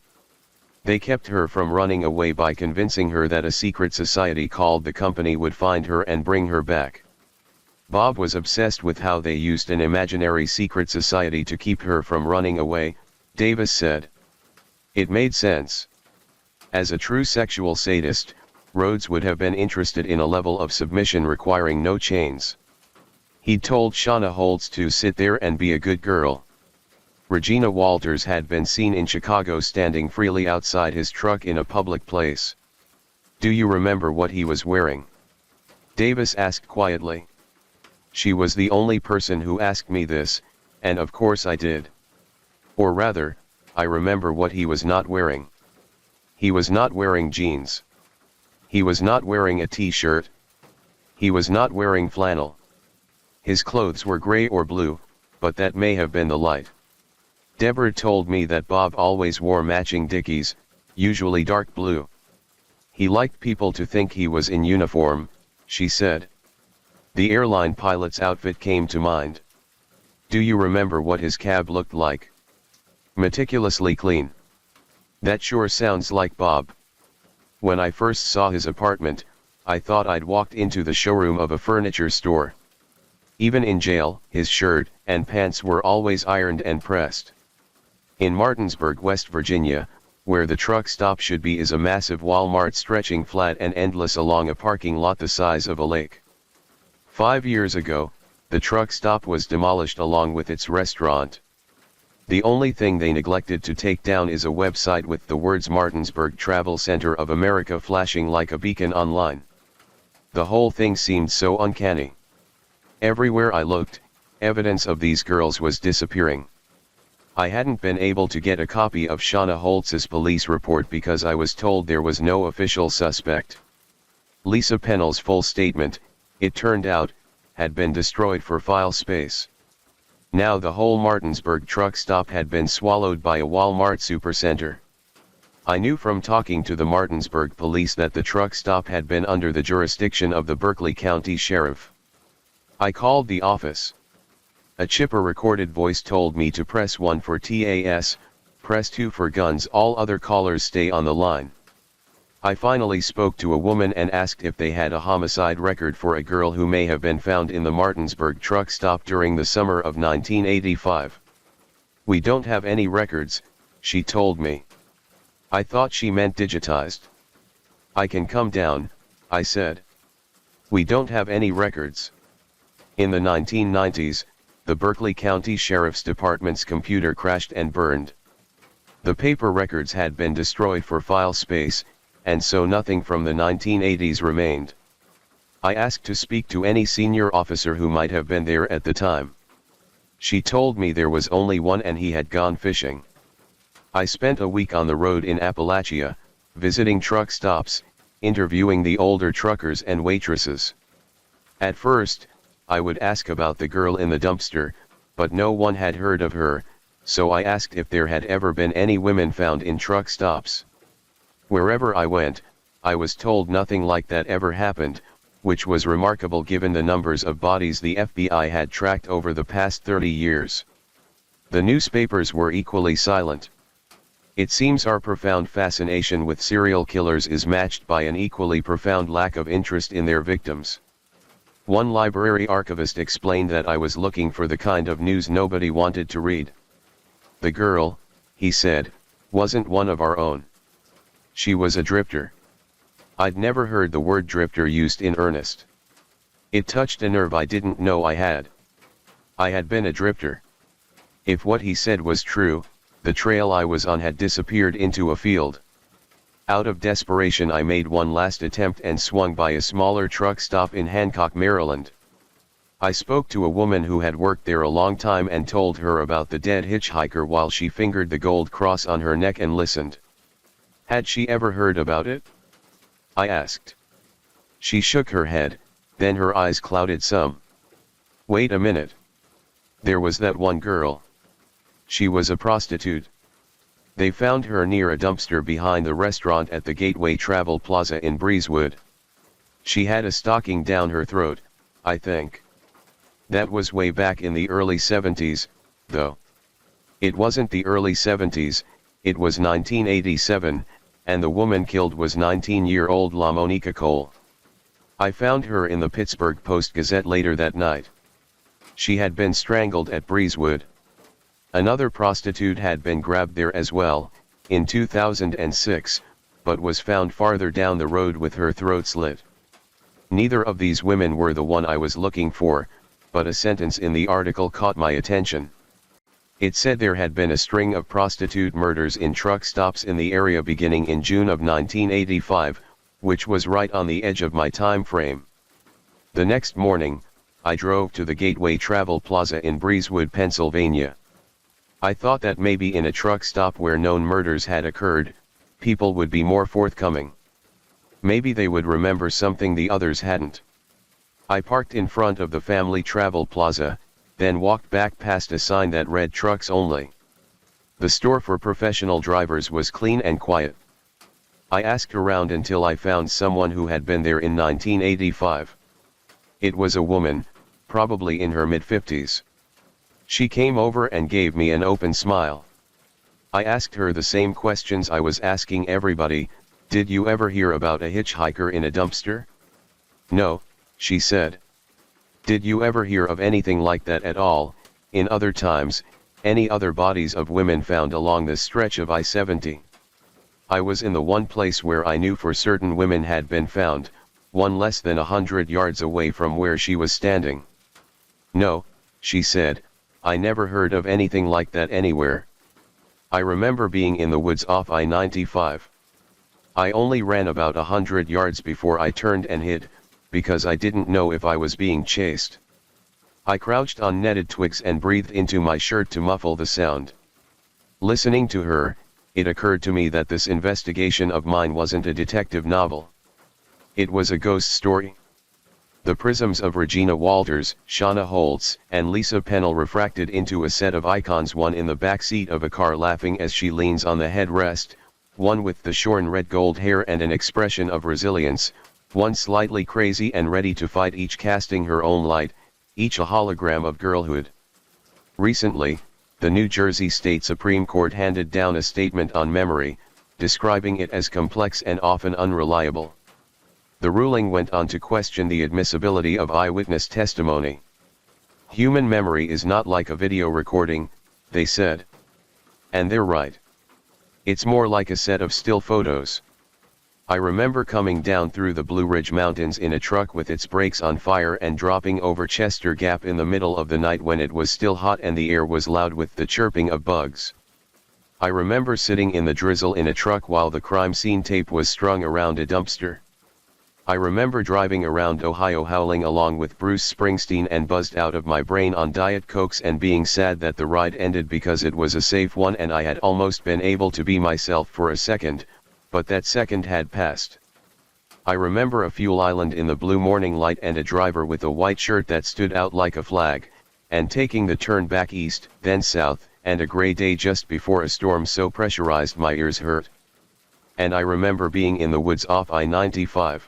They kept her from running away by convincing her that a secret society called the Company would find her and bring her back. Bob was obsessed with how they used an imaginary secret society to keep her from running away, Davis said. It made sense. As a true sexual sadist, Rhodes would have been interested in a level of submission requiring no chains. He'd told Shauna Holtz to sit there and be a good girl. Regina Walters had been seen in Chicago standing freely outside his truck in a public place. "Do you remember what he was wearing?" Davis asked quietly. She was the only person who asked me this, and of course I did. Or rather, I remember what he was not wearing. He was not wearing jeans. He was not wearing a t-shirt. He was not wearing flannel. His clothes were gray or blue, but that may have been the light. Deborah told me that Bob always wore matching Dickies, usually dark blue. He liked people to think he was in uniform, she said. The airline pilot's outfit came to mind. "Do you remember what his cab looked like?" "Meticulously clean." "That sure sounds like Bob. When I first saw his apartment, I thought I'd walked into the showroom of a furniture store. Even in jail, his shirt and pants were always ironed and pressed." In Martinsburg, West Virginia, where the truck stop should be, is a massive Walmart stretching flat and endless along a parking lot the size of a lake. 5 years ago, the truck stop was demolished along with its restaurant. The only thing they neglected to take down is a website with the words Martinsburg Travel Center of America flashing like a beacon online. The whole thing seemed so uncanny. Everywhere I looked, evidence of these girls was disappearing. I hadn't been able to get a copy of Shauna Holtz's police report because I was told there was no official suspect. Lisa Pennell's full statement, it turned out, had been destroyed for file space. Now the whole Martinsburg truck stop had been swallowed by a Walmart supercenter. I knew from talking to the Martinsburg police that the truck stop had been under the jurisdiction of the Berkeley County Sheriff. I called the office. A chipper recorded voice told me to press 1 for TAS, press 2 for guns, all other callers stay on the line. I finally spoke to a woman and asked if they had a homicide record for a girl who may have been found in the Martinsburg truck stop during the summer of 1985. "We don't have any records," she told me. I thought she meant digitized. "I can come down," I said. "We don't have any records." In the 1990s, the Berkeley County Sheriff's Department's computer crashed and burned. The paper records had been destroyed for file space, and so nothing from the 1980s remained. I asked to speak to any senior officer who might have been there at the time. She told me there was only one and he had gone fishing. I spent a week on the road in Appalachia, visiting truck stops, interviewing the older truckers and waitresses. At first, I would ask about the girl in the dumpster, but no one had heard of her, so I asked if there had ever been any women found in truck stops. Wherever I went, I was told nothing like that ever happened, which was remarkable given the numbers of bodies the FBI had tracked over the past 30 years. The newspapers were equally silent. It seems our profound fascination with serial killers is matched by an equally profound lack of interest in their victims. One library archivist explained that I was looking for the kind of news nobody wanted to read. "The girl," he said, "wasn't one of our own. She was a drifter." I'd never heard the word drifter used in earnest. It touched a nerve I didn't know I had. I had been a drifter. If what he said was true, The trail I was on had disappeared into a field. Out of desperation I made one last attempt and swung by a smaller truck stop in Hancock, Maryland. I spoke to a woman who had worked there a long time and told her about the dead hitchhiker while she fingered the gold cross on her neck and listened. Had she ever heard about it? I asked. She shook her head, then her eyes clouded some. Wait a minute. There was that one girl. She was a prostitute. They found her near a dumpster behind the restaurant at the Gateway Travel Plaza in Breezewood. She had a stocking down her throat, I think. That was way back in the early 70s, though. It wasn't the early 70s, it was 1987, and the woman killed was 19-year-old LaMonica Cole. I found her in the Pittsburgh Post-Gazette later that night. She had been strangled at Breezewood. Another prostitute had been grabbed there as well, in 2006, but was found farther down the road with her throat slit. Neither of these women were the one I was looking for, but a sentence in the article caught my attention. It said there had been a string of prostitute murders in truck stops in the area beginning in June of 1985, which was right on the edge of my time frame. The next morning, I drove to the Gateway Travel Plaza in Breezewood, Pennsylvania. I thought that maybe in a truck stop where known murders had occurred, people would be more forthcoming. Maybe they would remember something the others hadn't. I parked in front of the Family Travel Plaza, then walked back past a sign that read trucks only. The store for professional drivers was clean and quiet. I asked around until I found someone who had been there in 1985. It was a woman, probably in her mid-50s. She came over and gave me an open smile. I asked her the same questions I was asking everybody. Did you ever hear about a hitchhiker in a dumpster? No, she said. Did you ever hear of anything like that at all, in other times, any other bodies of women found along this stretch of I-70? I was in the one place where I knew for certain women had been found, one less than 100 yards away from where she was standing. No, she said, I never heard of anything like that anywhere. I remember being in the woods off I-95. I only ran about 100 yards before I turned and hid, because I didn't know if I was being chased. I crouched on netted twigs and breathed into my shirt to muffle the sound. Listening to her, it occurred to me that this investigation of mine wasn't a detective novel. It was a ghost story. The prisms of Regina Walters, Shauna Holtz, and Lisa Pennell refracted into a set of icons, one in the back seat of a car laughing as she leans on the headrest, one with the shorn red gold hair and an expression of resilience, one slightly crazy and ready to fight, each casting her own light, each a hologram of girlhood. Recently, the New Jersey State Supreme Court handed down a statement on memory, describing it as complex and often unreliable. The ruling went on to question the admissibility of eyewitness testimony. Human memory is not like a video recording, they said. And they're right. It's more like a set of still photos. I remember coming down through the Blue Ridge Mountains in a truck with its brakes on fire and dropping over Chester Gap in the middle of the night when it was still hot and the air was loud with the chirping of bugs. I remember sitting in the drizzle in a truck while the crime scene tape was strung around a dumpster. I remember driving around Ohio howling along with Bruce Springsteen and buzzed out of my brain on Diet Cokes and being sad that the ride ended because it was a safe one and I had almost been able to be myself for a second, but that second had passed. I remember a fuel island in the blue morning light and a driver with a white shirt that stood out like a flag, and taking the turn back east, then south, and a gray day just before a storm so pressurized my ears hurt. And I remember being in the woods off I-95.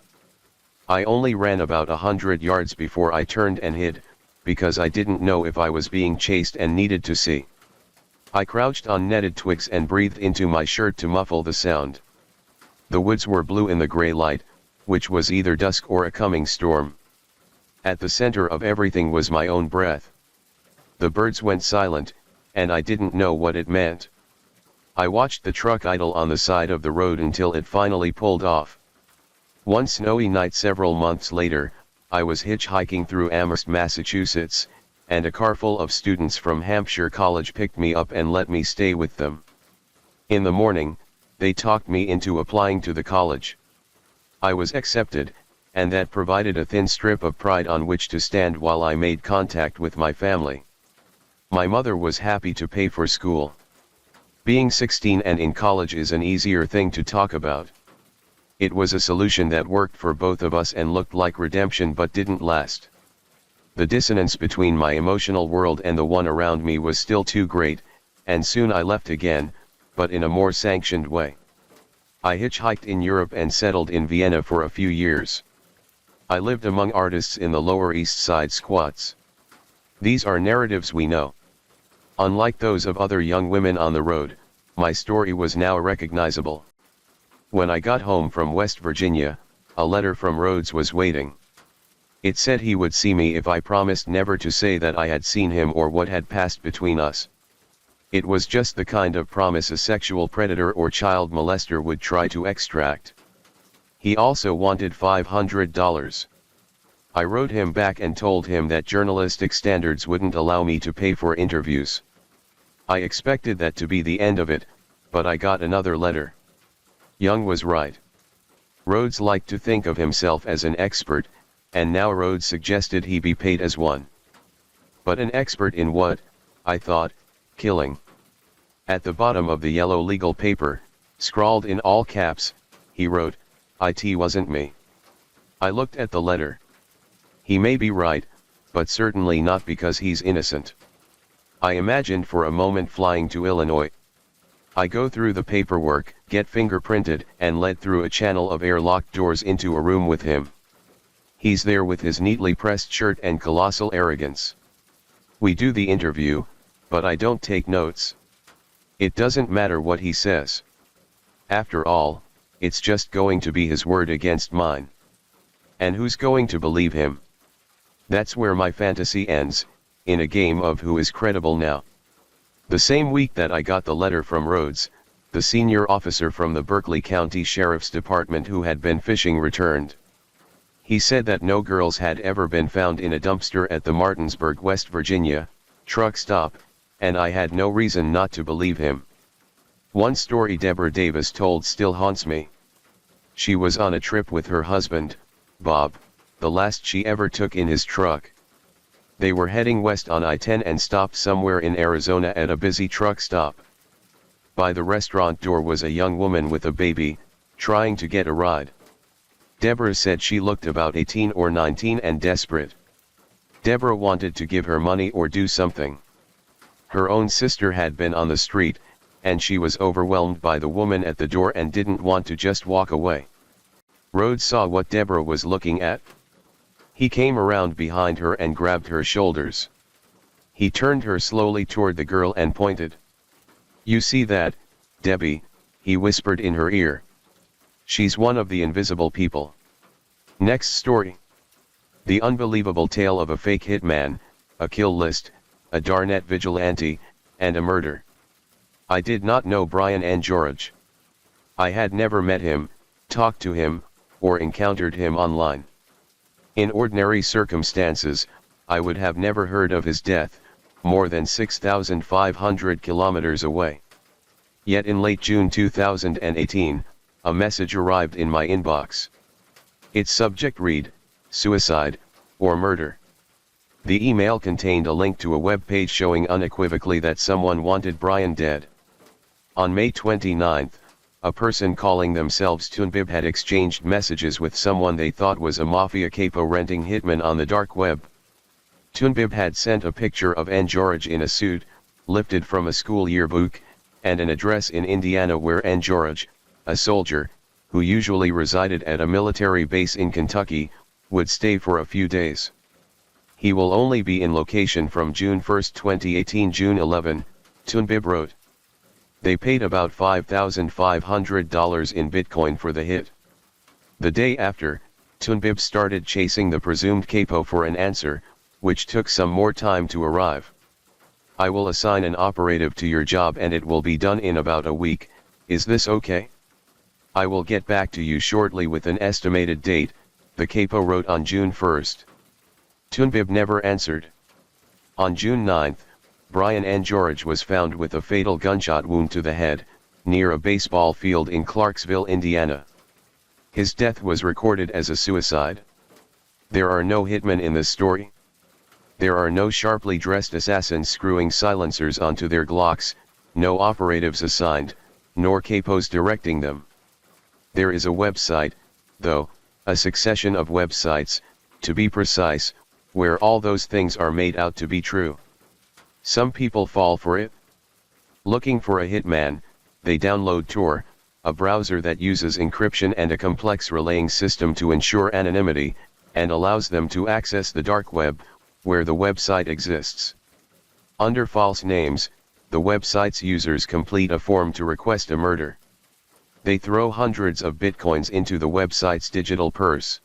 I only ran about 100 yards before I turned and hid, because I didn't know if I was being chased and needed to see. I crouched on netted twigs and breathed into my shirt to muffle the sound. The woods were blue in the gray light, which was either dusk or a coming storm. At the center of everything was my own breath. The birds went silent, and I didn't know what it meant. I watched the truck idle on the side of the road until it finally pulled off. One snowy night several months later, I was hitchhiking through Amherst, Massachusetts, and a car full of students from Hampshire College picked me up and let me stay with them. In the morning, they talked me into applying to the college. I was accepted, and that provided a thin strip of pride on which to stand while I made contact with my family. My mother was happy to pay for school. Being 16 and in college is an easier thing to talk about. It was a solution that worked for both of us and looked like redemption but didn't last. The dissonance between my emotional world and the one around me was still too great, and soon I left again, but in a more sanctioned way. I hitchhiked in Europe and settled in Vienna for a few years. I lived among artists in the Lower East Side squats. These are narratives we know. Unlike those of other young women on the road, my story was now recognizable. When I got home from West Virginia, a letter from Rhodes was waiting. It said he would see me if I promised never to say that I had seen him or what had passed between us. It was just the kind of promise a sexual predator or child molester would try to extract. He also wanted $500. I wrote him back and told him that journalistic standards wouldn't allow me to pay for interviews. I expected that to be the end of it, but I got another letter. Young was right. Rhodes liked to think of himself as an expert, and now Rhodes suggested he be paid as one. But an expert in what? I thought, killing. At the bottom of the yellow legal paper, scrawled in all caps, he wrote, "It wasn't me." I looked at the letter. He may be right, but certainly not because he's innocent. I imagined for a moment flying to Illinois. I go through the paperwork, get fingerprinted, and led through a channel of airlock doors into a room with him. He's there with his neatly pressed shirt and colossal arrogance. We do the interview, but I don't take notes. It doesn't matter what he says. After all, it's just going to be his word against mine. And who's going to believe him? That's where my fantasy ends, in a game of who is credible now. The same week that I got the letter from Rhodes, the senior officer from the Berkeley County Sheriff's Department who had been fishing returned. He said that no girls had ever been found in a dumpster at the Martinsburg, West Virginia, truck stop, and I had no reason not to believe him. One story Deborah Davis told still haunts me. She was on a trip with her husband, Bob, the last she ever took in his truck. They were heading west on I-10 and stopped somewhere in Arizona at a busy truck stop. By the restaurant door was a young woman with a baby, trying to get a ride. Deborah said she looked about 18 or 19 and desperate. Deborah wanted to give her money or do something. Her own sister had been on the street, and she was overwhelmed by the woman at the door and didn't want to just walk away. Rhodes saw what Deborah was looking at. He came around behind her and grabbed her shoulders. He turned her slowly toward the girl and pointed. "You see that, Debbie?" he whispered in her ear. "She's one of the invisible people." Next story. The unbelievable tale of a fake hitman, a kill list, a darnet vigilante, and a murder. I did not know Brian Angeorge. I had never met him, talked to him, or encountered him online. In ordinary circumstances, I would have never heard of his death, more than 6,500 kilometers away. Yet in late June 2018, a message arrived in my inbox. Its subject read, "Suicide, or murder." The email contained a link to a web page showing unequivocally that someone wanted Brian dead. On May 29, a person calling themselves Tunbib had exchanged messages with someone they thought was a mafia capo renting hitman on the dark web. Tunbib had sent a picture of Angeorge in a suit, lifted from a school yearbook, and an address in Indiana where Angeorge, a soldier, who usually resided at a military base in Kentucky, would stay for a few days. He will only be in location from June 1, 2018 June 11, Tunbib wrote. They paid about $5,500 in Bitcoin for the hit. The day after, Tunbib started chasing the presumed capo for an answer, which took some more time to arrive. "I will assign an operative to your job and it will be done in about a week, is this okay? I will get back to you shortly with an estimated date," the capo wrote on June 1. Tunbib never answered. On June 9, Brian N. George was found with a fatal gunshot wound to the head, near a baseball field in Clarksville, Indiana. His death was recorded as a suicide. There are no hitmen in this story. There are no sharply dressed assassins screwing silencers onto their Glocks, no operatives assigned, nor capos directing them. There is a website, though, a succession of websites, to be precise, where all those things are made out to be true. Some people fall for it. Looking for a hitman, they download Tor, a browser that uses encryption and a complex relaying system to ensure anonymity, and allows them to access the dark web, where the website exists. Under false names, the website's users complete a form to request a murder. They throw hundreds of bitcoins into the website's digital purse.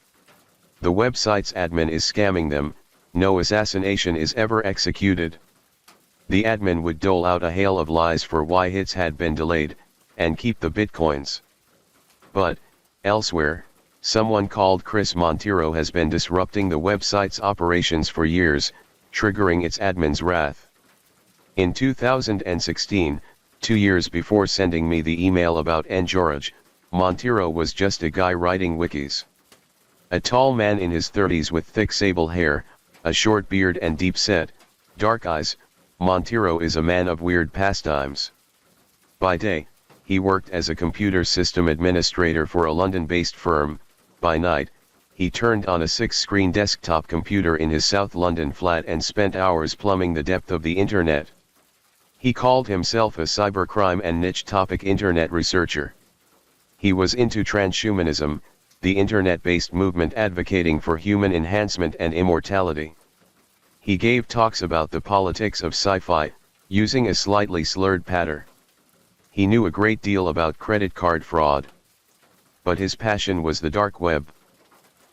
The website's admin is scamming them, no assassination is ever executed. The admin would dole out a hail of lies for why hits had been delayed, and keep the bitcoins. But, elsewhere, someone called Chris Monteiro has been disrupting the website's operations for years, triggering its admin's wrath. In 2016, 2 years before sending me the email about N. George, Monteiro was just a guy writing wikis. A tall man in his 30s with thick sable hair, a short beard and deep-set, dark eyes, Monteiro is a man of weird pastimes. By day, he worked as a computer system administrator for a London-based firm. By night, he turned on a 6-screen desktop computer in his South London flat and spent hours plumbing the depth of the internet. He called himself a cybercrime and niche topic internet researcher. He was into transhumanism, the internet-based movement advocating for human enhancement and immortality. He gave talks about the politics of sci-fi, using a slightly slurred patter. He knew a great deal about credit card fraud. But his passion was the dark web.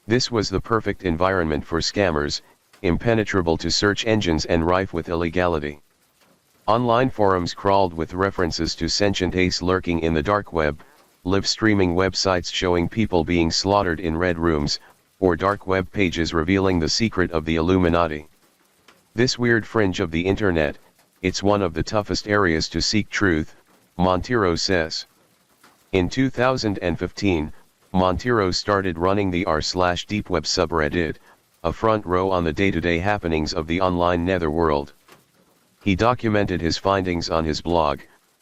This was the perfect environment for scammers, impenetrable to search engines and rife with illegality. Online forums crawled with references to sentient ace lurking in the dark web, live streaming websites showing people being slaughtered in red rooms, or dark web pages revealing the secret of the Illuminati. This weird fringe of the internet, it's one of the toughest areas to seek truth, Monteiro says. In 2015, Monteiro started running the r/deepweb subreddit, a front row on the day-to-day happenings of the online netherworld. He documented his findings on his blog,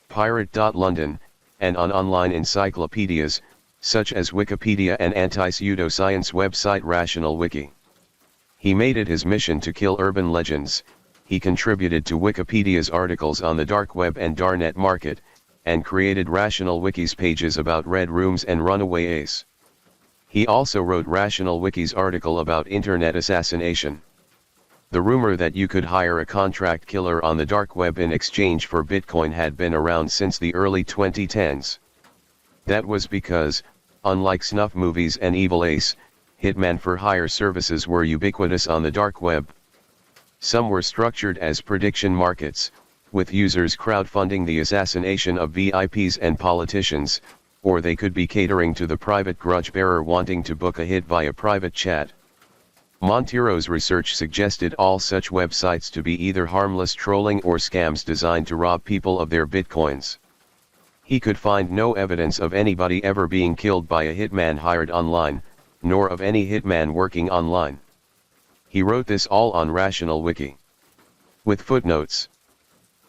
pirate.london, and on online encyclopedias, such as Wikipedia and anti-pseudoscience website Rational Wiki. He made it his mission to kill urban legends. He contributed to Wikipedia's articles on the dark web and darknet market, and created Rational Wiki's pages about red rooms and runaway ace. He also wrote Rational Wiki's article about internet assassination. The rumor that you could hire a contract killer on the dark web in exchange for Bitcoin had been around since the early 2010s. That was because, unlike snuff movies and Evil Ace, hitman for hire services were ubiquitous on the dark web. Some were structured as prediction markets, with users crowdfunding the assassination of VIPs and politicians, or they could be catering to the private grudge bearer wanting to book a hit via private chat. Monteiro's research suggested all such websites to be either harmless trolling or scams designed to rob people of their bitcoins. He could find no evidence of anybody ever being killed by a hitman hired online, nor of any hitman working online. He wrote this all on Rational Wiki, with footnotes.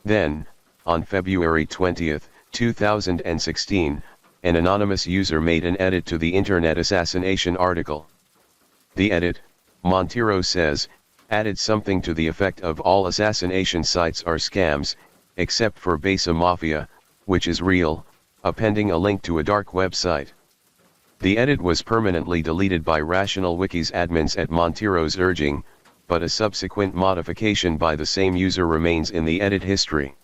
Then, on February 20, 2016, an anonymous user made an edit to the Internet Assassination article. The edit, Monteiro says, added something to the effect of all assassination sites are scams, except for Besa Mafia, which is real, appending a link to a dark website. The edit was permanently deleted by Rational Wiki's admins at Monteiro's urging, but a subsequent modification by the same user remains in the edit history.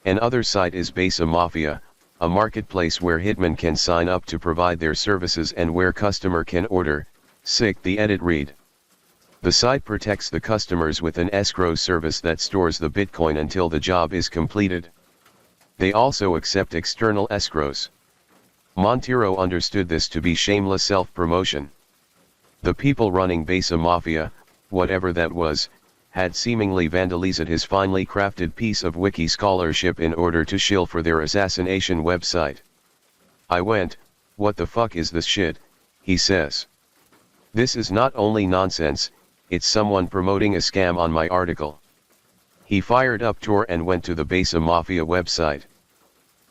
Another site is Besa Mafia, a marketplace where hitmen can sign up to provide their services and where customer can order. The edit read. The site protects the customers with an escrow service that stores the Bitcoin until the job is completed. They also accept external escrows. Monteiro understood this to be shameless self-promotion. The people running Besa Mafia, whatever that was, had seemingly vandalized his finely crafted piece of wiki scholarship in order to shill for their assassination website. I went, "What the fuck is this shit?" he says. "This is not only nonsense, it's someone promoting a scam on my article." He fired up Tor and went to the Besa Mafia website.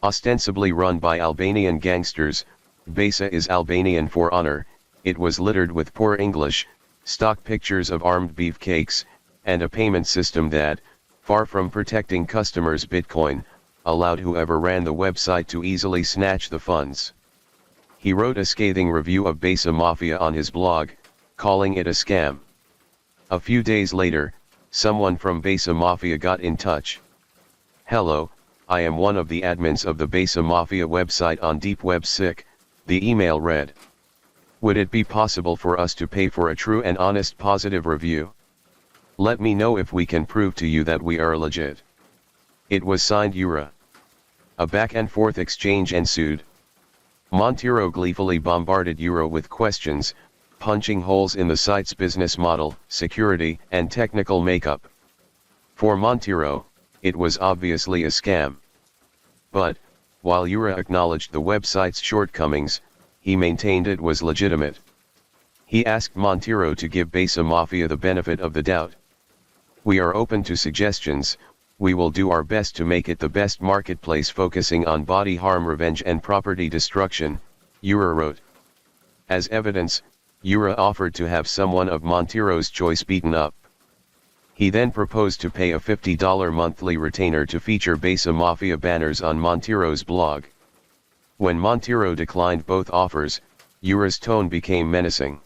Ostensibly run by Albanian gangsters, Besa is Albanian for honor. It was littered with poor English, stock pictures of armed beefcakes, and a payment system that, far from protecting customers' Bitcoin, allowed whoever ran the website to easily snatch the funds. He wrote a scathing review of Besa Mafia on his blog, calling it a scam. A few days later, someone from Besa Mafia got in touch. "Hello, I am one of the admins of the Besa Mafia website on Deep Web Sick," the email read. "Would it be possible for us to pay for a true and honest positive review? Let me know if we can prove to you that we are legit." It was signed Yura. A back and forth exchange ensued. Monteiro gleefully bombarded Yura with questions, punching holes in the site's business model, security, and technical makeup. For Monteiro, it was obviously a scam. But, while Yura acknowledged the website's shortcomings, he maintained it was legitimate. He asked Monteiro to give Besa Mafia the benefit of the doubt. "We are open to suggestions, we will do our best to make it the best marketplace focusing on body harm, revenge and property destruction," Yura wrote. As evidence, Yura offered to have someone of Monteiro's choice beaten up. He then proposed to pay a $50 monthly retainer to feature Besa Mafia banners on Monteiro's blog. When Monteiro declined both offers, Yura's tone became menacing.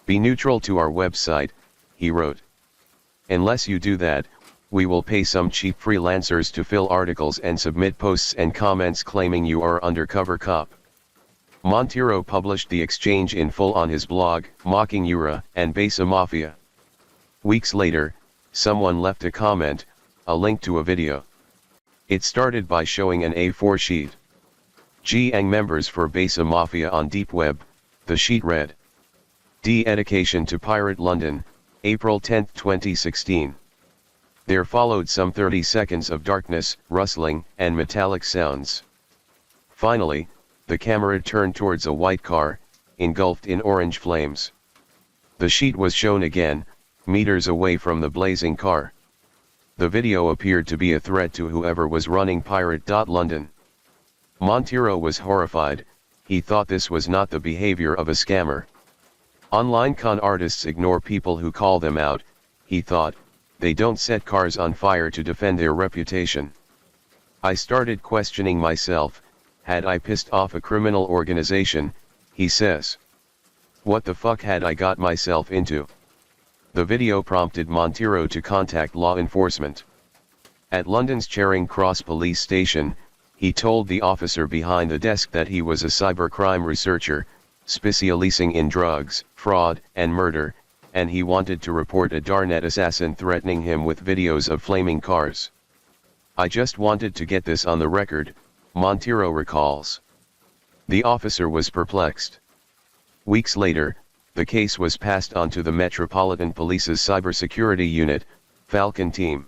"Be neutral to our website," he wrote. "Unless you do that, we will pay some cheap freelancers to fill articles and submit posts and comments claiming you are undercover cop." Monteiro published the exchange in full on his blog, mocking Yura and Besa Mafia. Weeks later, someone left a comment, a link to a video. It started by showing an A4 sheet. Gang members for Besa Mafia on Deep Web, the sheet read. "De-Education to Pirate London, April 10, 2016. There followed some 30 seconds of darkness, rustling, and metallic sounds. Finally, the camera turned towards a white car, engulfed in orange flames. The sheet was shown again, meters away from the blazing car. The video appeared to be a threat to whoever was running Pirate.London. Monteiro was horrified. He thought this was not the behavior of a scammer. Online con artists ignore people who call them out, he thought. They don't set cars on fire to defend their reputation. I started questioning myself, had I pissed off a criminal organization, he says. What the fuck had I got myself into? The video prompted Monteiro to contact law enforcement. At London's Charing Cross police station, he told the officer behind the desk that he was a cybercrime researcher, specializing in drugs, fraud, and murder, and he wanted to report a darknet assassin threatening him with videos of flaming cars. I just wanted to get this on the record, Monteiro recalls. The officer was perplexed. Weeks later, the case was passed on to the Metropolitan Police's cybersecurity unit, Falcon team.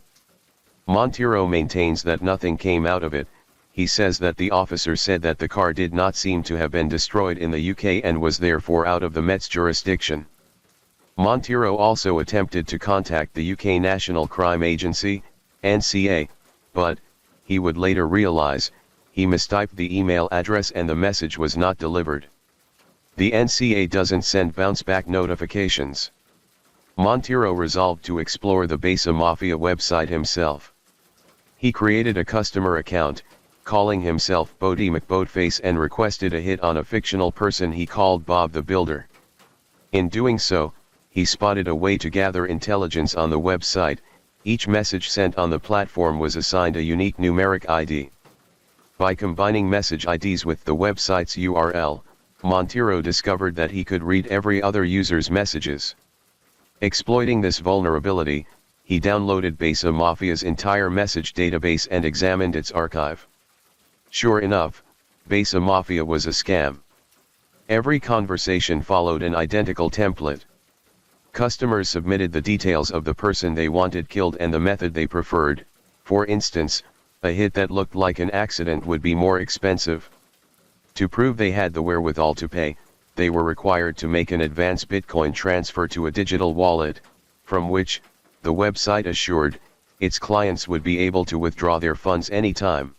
Monteiro maintains that nothing came out of it. He says that the officer said that the car did not seem to have been destroyed in the UK and was therefore out of the Met's jurisdiction. Monteiro also attempted to contact the UK National Crime Agency, NCA, but, he would later realize, he mistyped the email address and the message was not delivered. The NCA doesn't send bounce-back notifications. Monteiro resolved to explore the Besa Mafia website himself. He created a customer account, calling himself Bodie McBoatface, and requested a hit on a fictional person he called Bob the Builder. In doing so, he spotted a way to gather intelligence on the website. Each message sent on the platform was assigned a unique numeric ID. By combining message IDs with the website's URL, Monteiro discovered that he could read every other user's messages. Exploiting this vulnerability, he downloaded Besa Mafia's entire message database and examined its archive. Sure enough, Besa Mafia was a scam. Every conversation followed an identical template. Customers submitted the details of the person they wanted killed and the method they preferred. For instance, a hit that looked like an accident would be more expensive. To prove they had the wherewithal to pay, they were required to make an advance Bitcoin transfer to a digital wallet, from which, the website assured, its clients would be able to withdraw their funds anytime.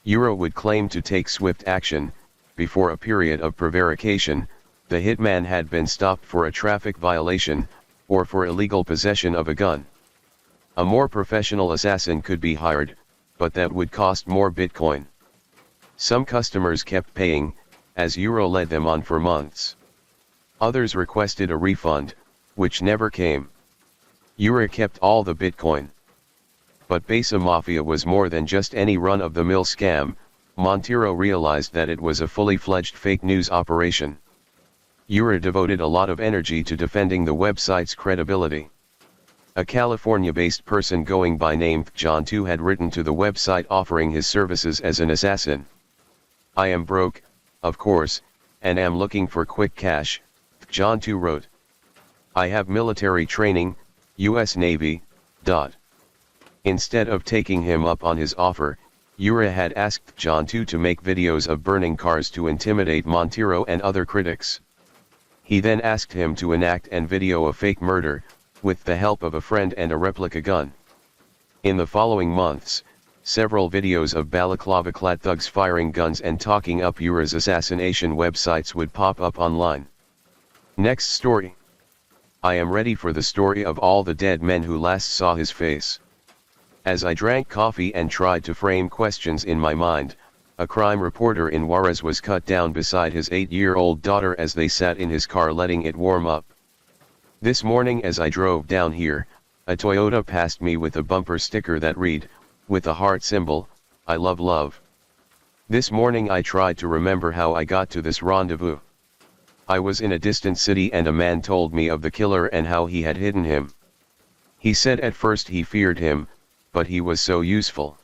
Euro would claim to take swift action. Before a period of prevarication, the hitman had been stopped for a traffic violation, or for illegal possession of a gun. A more professional assassin could be hired, but that would cost more Bitcoin. Some customers kept paying, as Euro led them on for months. Others requested a refund, which never came. Euro kept all the Bitcoin. But Besa Mafia was more than just any run-of-the-mill scam. Monteiro realized that it was a fully fledged fake news operation. Euro devoted a lot of energy to defending the website's credibility. A California-based person going by name John 2 had written to the website offering his services as an assassin. "I am broke, of course, and am looking for quick cash," John 2 wrote. "I have military training, U.S. Navy, ... Instead of taking him up on his offer, Euro had asked John 2 to make videos of burning cars to intimidate Monteiro and other critics. He then asked him to enact and video a fake murder, with the help of a friend and a replica gun. In the following months, several videos of balaclava-clad thugs firing guns and talking up Euro's assassination websites would pop up online. Next story. I am ready for the story of all the dead men who last saw his face. As I drank coffee and tried to frame questions in my mind, a crime reporter in Juarez was cut down beside his 8-year-old daughter as they sat in his car letting it warm up. This morning as I drove down here, a Toyota passed me with a bumper sticker that read, with a heart symbol, "I love love." This morning I tried to remember how I got to this rendezvous. I was in a distant city and a man told me of the killer and how he had hidden him. He said at first he feared him, but he was so useful.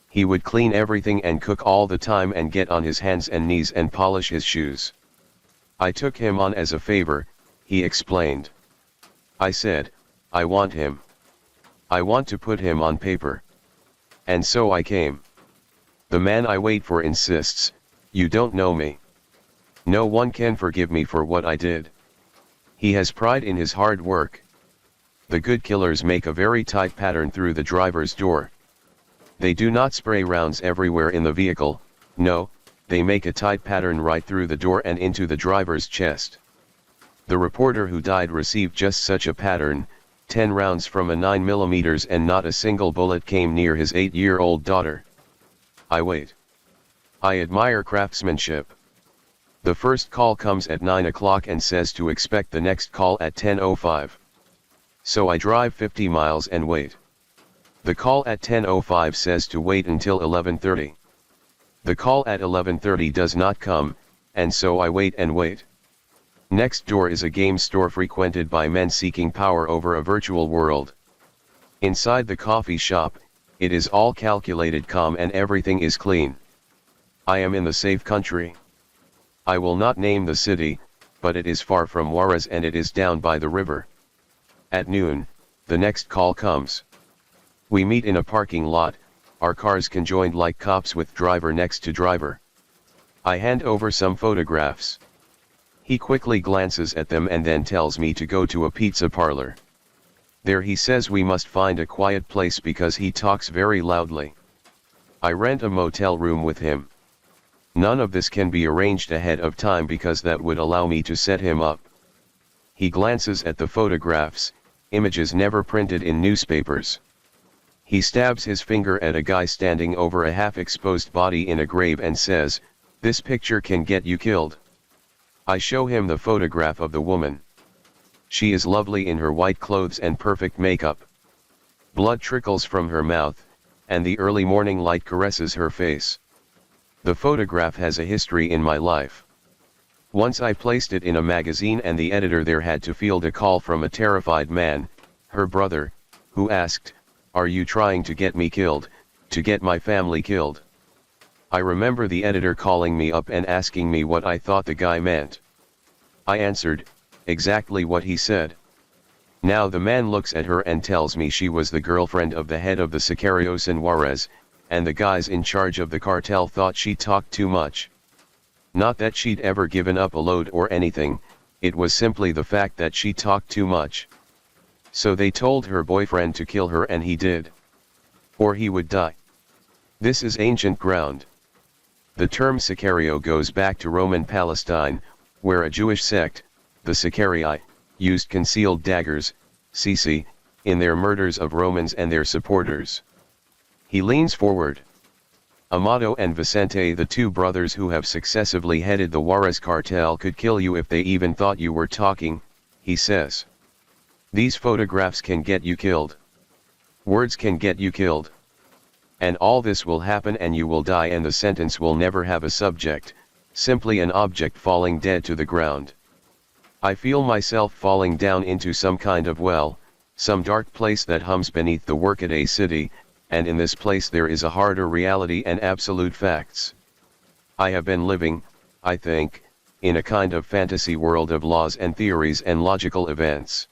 He would clean everything and cook all the time and get on his hands and knees and polish his shoes. I took him on as a favor, he explained. I said, "I want him. I want to put him on paper." And so I came. The man I wait for insists, "You don't know me. No one can forgive me for what I did." He has pride in his hard work. The good killers make a very tight pattern through the driver's door. They do not spray rounds everywhere in the vehicle, no, they make a tight pattern right through the door and into the driver's chest. The reporter who died received just such a pattern, 10 rounds from a 9mm, and not a single bullet came near his 8-year-old daughter. I wait. I admire craftsmanship. The first call comes at 9 o'clock and says to expect the next call at 10:05. So I drive 50 miles and wait. The call at 10:05 says to wait until 11:30. The call at 11:30 does not come, and so I wait and wait. Next door is a game store frequented by men seeking power over a virtual world. Inside the coffee shop, it is all calculated calm and everything is clean. I am in the safe country. I will not name the city, but it is far from Juarez and it is down by the river. At noon, the next call comes. We meet in a parking lot, our cars conjoined like cops with driver next to driver. I hand over some photographs. He quickly glances at them and then tells me to go to a pizza parlor. There he says we must find a quiet place because he talks very loudly. I rent a motel room with him. None of this can be arranged ahead of time because that would allow me to set him up. He glances at the photographs, images never printed in newspapers. He stabs his finger at a guy standing over a half-exposed body in a grave and says, "This picture can get you killed." I show him the photograph of the woman. She is lovely in her white clothes and perfect makeup. Blood trickles from her mouth, and the early morning light caresses her face. The photograph has a history in my life. Once I placed it in a magazine and the editor there had to field a call from a terrified man, her brother, who asked, "Are you trying to get me killed, to get my family killed?" I remember the editor calling me up and asking me what I thought the guy meant. I answered, exactly what he said. Now the man looks at her and tells me she was the girlfriend of the head of the Sicarios in Juarez, and the guys in charge of the cartel thought she talked too much. Not that she'd ever given up a load or anything, it was simply the fact that she talked too much. So they told her boyfriend to kill her, and he did. Or he would die. This is ancient ground. The term Sicario goes back to Roman Palestine, where a Jewish sect, the Sicarii, used concealed daggers, cc, in their murders of Romans and their supporters. He leans forward. Amado and Vicente, the two brothers who have successively headed the Juarez cartel, could kill you if they even thought you were talking, he says. These photographs can get you killed. Words can get you killed. And all this will happen and you will die, and the sentence will never have a subject, simply an object falling dead to the ground. I feel myself falling down into some kind of well, some dark place that hums beneath the workaday city, and in this place there is a harder reality and absolute facts. I have been living, I think, in a kind of fantasy world of laws and theories and logical events.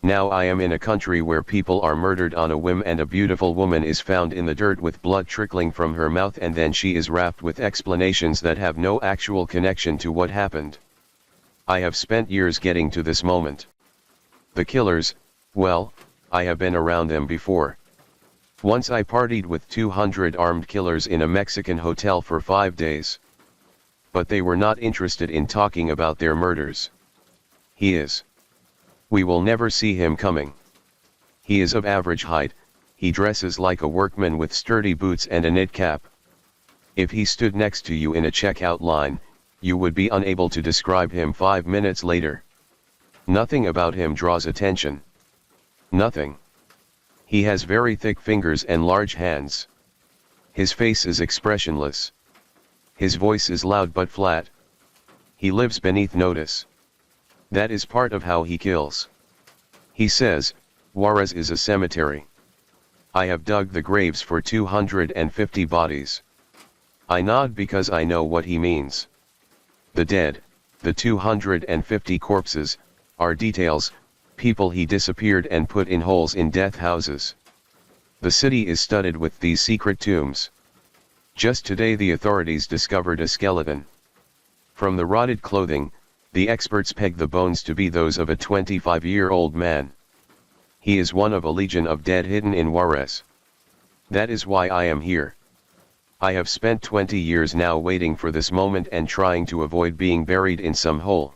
Now I am in a country where people are murdered on a whim, and a beautiful woman is found in the dirt with blood trickling from her mouth, and then she is wrapped with explanations that have no actual connection to what happened. I have spent years getting to this moment. The killers, well, I have been around them before. Once I partied with 200 armed killers in a Mexican hotel for 5 days. But they were not interested in talking about their murders. He is. We will never see him coming. He is of average height, he dresses like a workman with sturdy boots and a knit cap. If he stood next to you in a checkout line, you would be unable to describe him 5 minutes later. Nothing about him draws attention. Nothing. He has very thick fingers and large hands. His face is expressionless. His voice is loud but flat. He lives beneath notice. That is part of how he kills. He says, Juarez is a cemetery. I have dug the graves for 250 bodies. I nod because I know what he means. The dead, the 250 corpses, are details, people he disappeared and put in holes in death houses. The city is studded with these secret tombs. Just today the authorities discovered a skeleton. From the rotted clothing, the experts peg the bones to be those of a 25-year-old man. He is one of a legion of dead hidden in Juarez. That is why I am here. I have spent 20 years now waiting for this moment and trying to avoid being buried in some hole.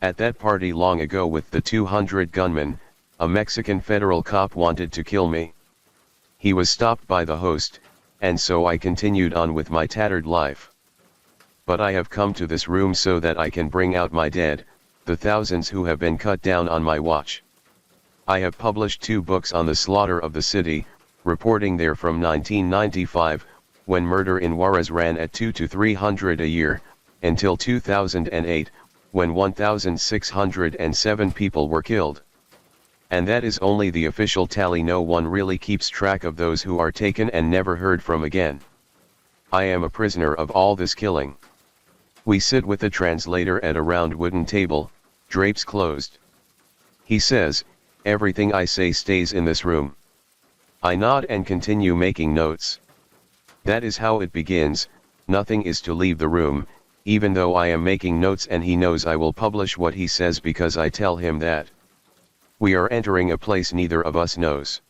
At that party long ago with the 200 gunmen, a Mexican federal cop wanted to kill me. He was stopped by the host, and so I continued on with my tattered life. But I have come to this room so that I can bring out my dead, the thousands who have been cut down on my watch. I have published 2 books on the slaughter of the city, reporting there from 1995, when murder in Juarez ran at 200 to 300 a year, until 2008, when 1,607 people were killed. And that is only the official tally. No one really keeps track of those who are taken and never heard from again. I am a prisoner of all this killing. We sit with a translator at a round wooden table, drapes closed. He says, everything I say stays in this room. I nod and continue making notes. That is how it begins. Nothing is to leave the room, even though I am making notes, and he knows I will publish what he says because I tell him that. We are entering a place neither of us knows.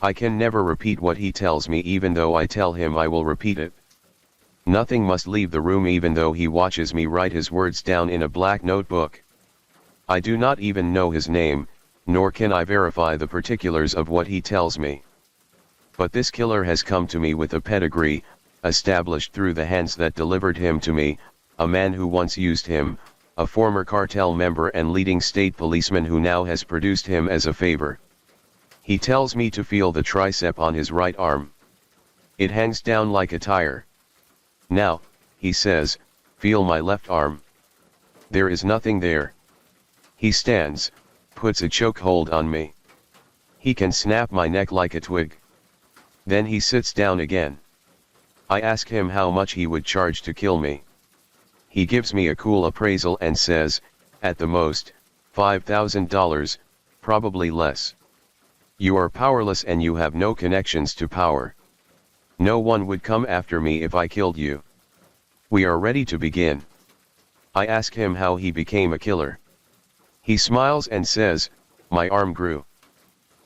I can never repeat what he tells me, even though I tell him I will repeat it. Nothing must leave the room, even though he watches me write his words down in a black notebook. I do not even know his name, nor can I verify the particulars of what he tells me. But this killer has come to me with a pedigree, established through the hands that delivered him to me, a man who once used him, a former cartel member and leading state policeman who now has produced him as a favor. He tells me to feel the tricep on his right arm. It hangs down like a tire. Now, he says, feel my left arm. There is nothing there. He stands, puts a chokehold on me. He can snap my neck like a twig. Then he sits down again. I ask him how much he would charge to kill me. He gives me a cool appraisal and says, at the most, $5,000, Probably less. You are powerless and you have no connections to power. No one would come after me if I killed you. We are ready to begin. I ask him how he became a killer. He smiles and says, my arm grew.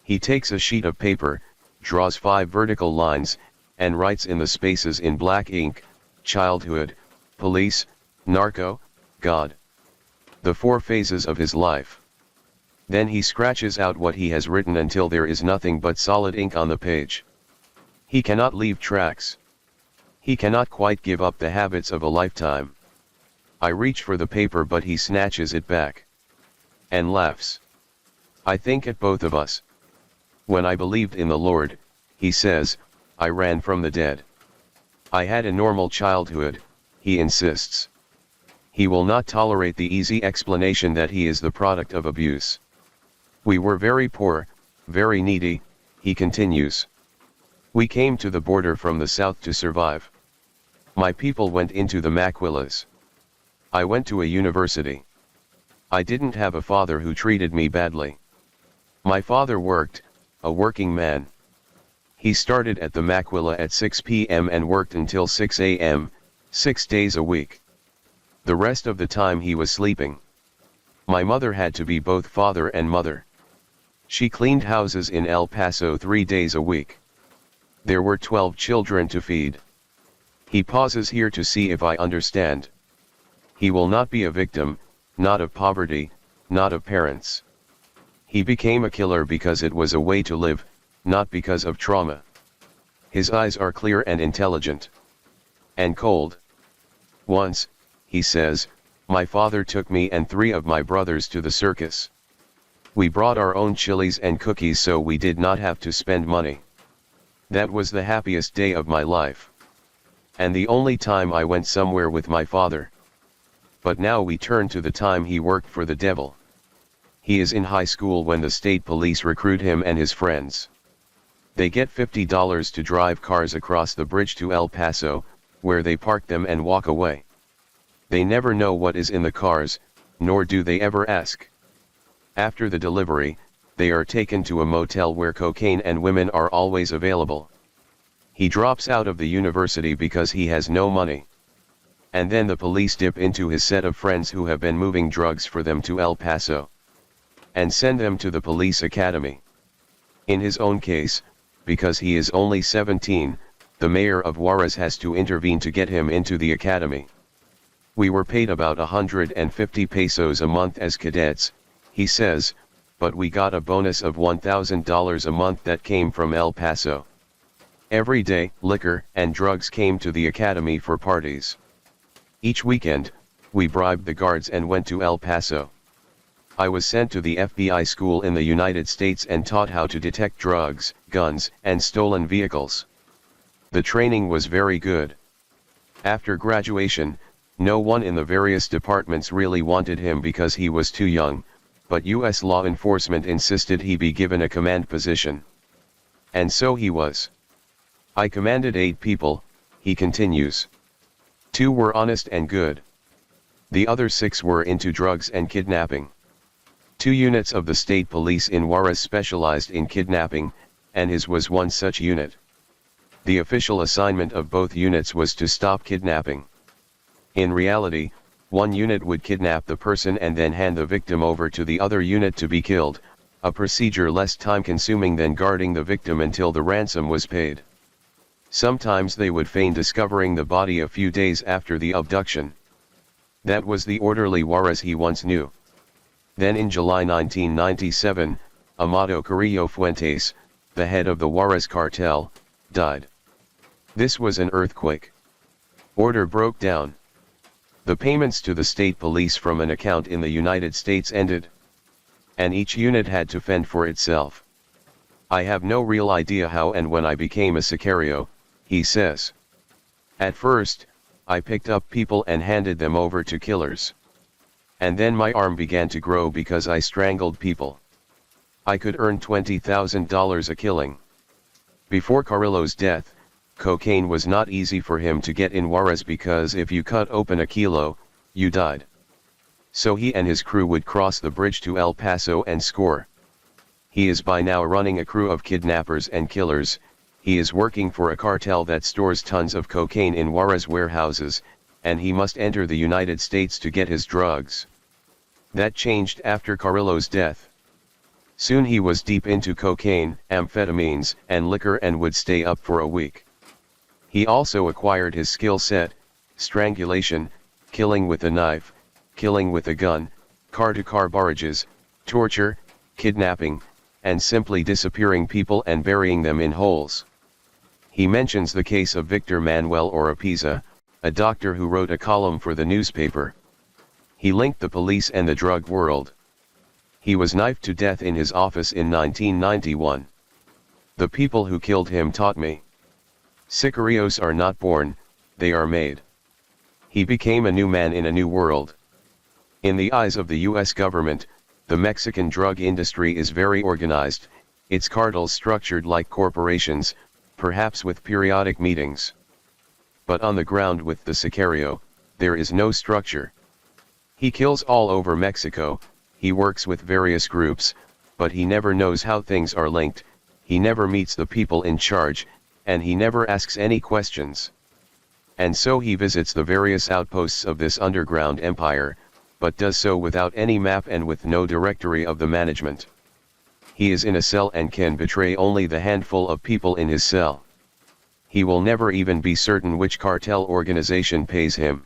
He takes a sheet of paper, draws 5 vertical lines, and writes in the spaces in black ink, childhood, police, narco, God. The 4 phases of his life. Then he scratches out what he has written until there is nothing but solid ink on the page. He cannot leave tracks. He cannot quite give up the habits of a lifetime. I reach for the paper but he snatches it back. And laughs. I think at both of us. When I believed in the Lord, he says, I ran from the dead. I had a normal childhood, he insists. He will not tolerate the easy explanation that he is the product of abuse. We were very poor, very needy, he continues. We came to the border from the south to survive. My people went into the maquilas. I went to a university. I didn't have a father who treated me badly. My father worked, a working man. He started at the maquila at 6 p.m. and worked until 6 a.m., 6 days a week. The rest of the time he was sleeping. My mother had to be both father and mother. She cleaned houses in El Paso 3 days a week. There were 12 children to feed. He pauses here to see if I understand. He will not be a victim, not of poverty, not of parents. He became a killer because it was a way to live, not because of trauma. His eyes are clear and intelligent. And cold. Once, he says, my father took me and 3 of my brothers to the circus. We brought our own chilies and cookies so we did not have to spend money. That was the happiest day of my life. And the only time I went somewhere with my father. But now we turn to the time he worked for the devil. He is in high school when the state police recruit him and his friends. They get $50 to drive cars across the bridge to El Paso, where they park them and walk away. They never know what is in the cars, nor do they ever ask. After the delivery, they are taken to a motel where cocaine and women are always available. He drops out of the university because he has no money. And then the police dip into his set of friends who have been moving drugs for them to El Paso. And send them to the police academy. In his own case, because he is only 17, the mayor of Juarez has to intervene to get him into the academy. We were paid about 150 pesos a month as cadets, he says, but we got a bonus of $1,000 a month that came from El Paso. Every day, liquor and drugs came to the academy for parties. Each weekend, we bribed the guards and went to El Paso. I was sent to the FBI school in the United States and taught how to detect drugs, guns, and stolen vehicles. The training was very good. After graduation, no one in the various departments really wanted him because he was too young, but U.S. law enforcement insisted he be given a command position. And so he was. I commanded 8 people, he continues. 2 were honest and good. The other 6 were into drugs and kidnapping. 2 units of the state police in Juarez specialized in kidnapping, and his was one such unit. The official assignment of both units was to stop kidnapping. In reality, one unit would kidnap the person and then hand the victim over to the other unit to be killed, a procedure less time-consuming than guarding the victim until the ransom was paid. Sometimes they would feign discovering the body a few days after the abduction. That was the orderly Juarez he once knew. Then in July 1997, Amado Carrillo Fuentes, the head of the Juarez cartel, died. This was an earthquake. Order broke down. The payments to the state police from an account in the United States ended. And each unit had to fend for itself. I have no real idea how and when I became a sicario, he says. At first, I picked up people and handed them over to killers. And then my arm began to grow because I strangled people. I could earn $20,000 a killing. Before Carrillo's death, cocaine was not easy for him to get in Juarez because if you cut open a kilo, you died. So he and his crew would cross the bridge to El Paso and score. He is by now running a crew of kidnappers and killers. He is working for a cartel that stores tons of cocaine in Juarez warehouses, and he must enter the United States to get his drugs. That changed after Carrillo's death. Soon he was deep into cocaine, amphetamines, and liquor and would stay up for a week. He also acquired his skill set: strangulation, killing with a knife, killing with a gun, car-to-car barrages, torture, kidnapping, and simply disappearing people and burying them in holes. He mentions the case of Victor Manuel Oropeza, a doctor who wrote a column for the newspaper. He linked the police and the drug world. He was knifed to death in his office in 1991. The people who killed him taught me. Sicarios are not born, they are made. He became a new man in a new world. In the eyes of the US government, the Mexican drug industry is very organized, its cartels structured like corporations, perhaps with periodic meetings. But on the ground with the Sicario, there is no structure. He kills all over Mexico, he works with various groups, but he never knows how things are linked, he never meets the people in charge, and he never asks any questions. And so he visits the various outposts of this underground empire, but does so without any map and with no directory of the management. He is in a cell and can betray only the handful of people in his cell. He will never even be certain which cartel organization pays him.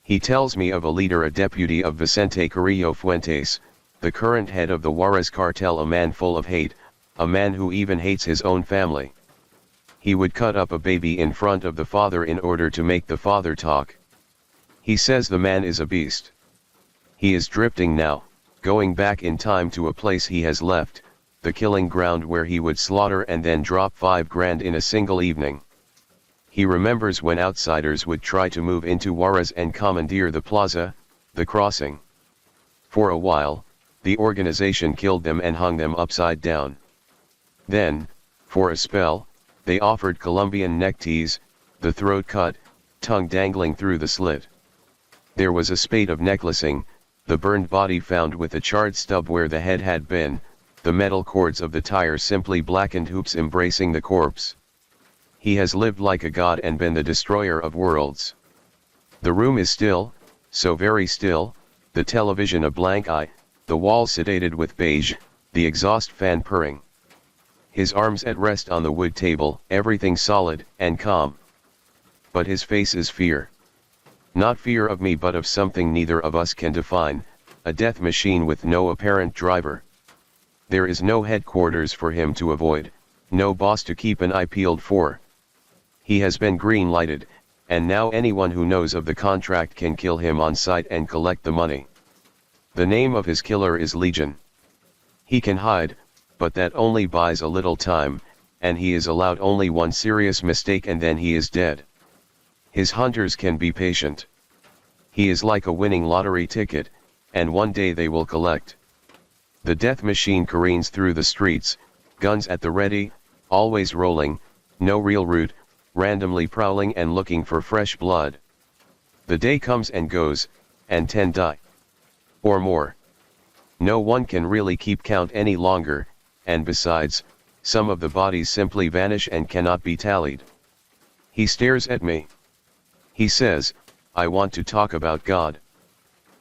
He tells me of a leader, a deputy of Vicente Carrillo Fuentes, the current head of the Juarez cartel, a man full of hate, a man who even hates his own family. He would cut up a baby in front of the father in order to make the father talk. He says the man is a beast. He is drifting now, going back in time to a place he has left, the killing ground where he would slaughter and then drop 5 grand in a single evening. He remembers when outsiders would try to move into Juarez and commandeer the plaza, the crossing. For a while, the organization killed them and hung them upside down. Then, for a spell, they offered Colombian neckties, the throat cut, tongue dangling through the slit. There was a spate of necklacing, the burned body found with a charred stub where the head had been, the metal cords of the tire simply blackened hoops embracing the corpse. He has lived like a god and been the destroyer of worlds. The room is still, so very still, the television a blank eye, the walls sedated with beige, the exhaust fan purring. His arms at rest on the wood table, everything solid and calm. But his face is fear. Not fear of me but of something neither of us can define, a death machine with no apparent driver. There is no headquarters for him to avoid, no boss to keep an eye peeled for. He has been green-lighted, and now anyone who knows of the contract can kill him on sight and collect the money. The name of his killer is Legion. He can hide, but that only buys a little time, and he is allowed only one serious mistake and then he is dead. His hunters can be patient. He is like a winning lottery ticket, and one day they will collect. The death machine careens through the streets, guns at the ready, always rolling, no real route, randomly prowling and looking for fresh blood. The day comes and goes, and 10 die. Or more. No one can really keep count any longer, and besides, some of the bodies simply vanish and cannot be tallied. He stares at me. He says, "I want to talk about God."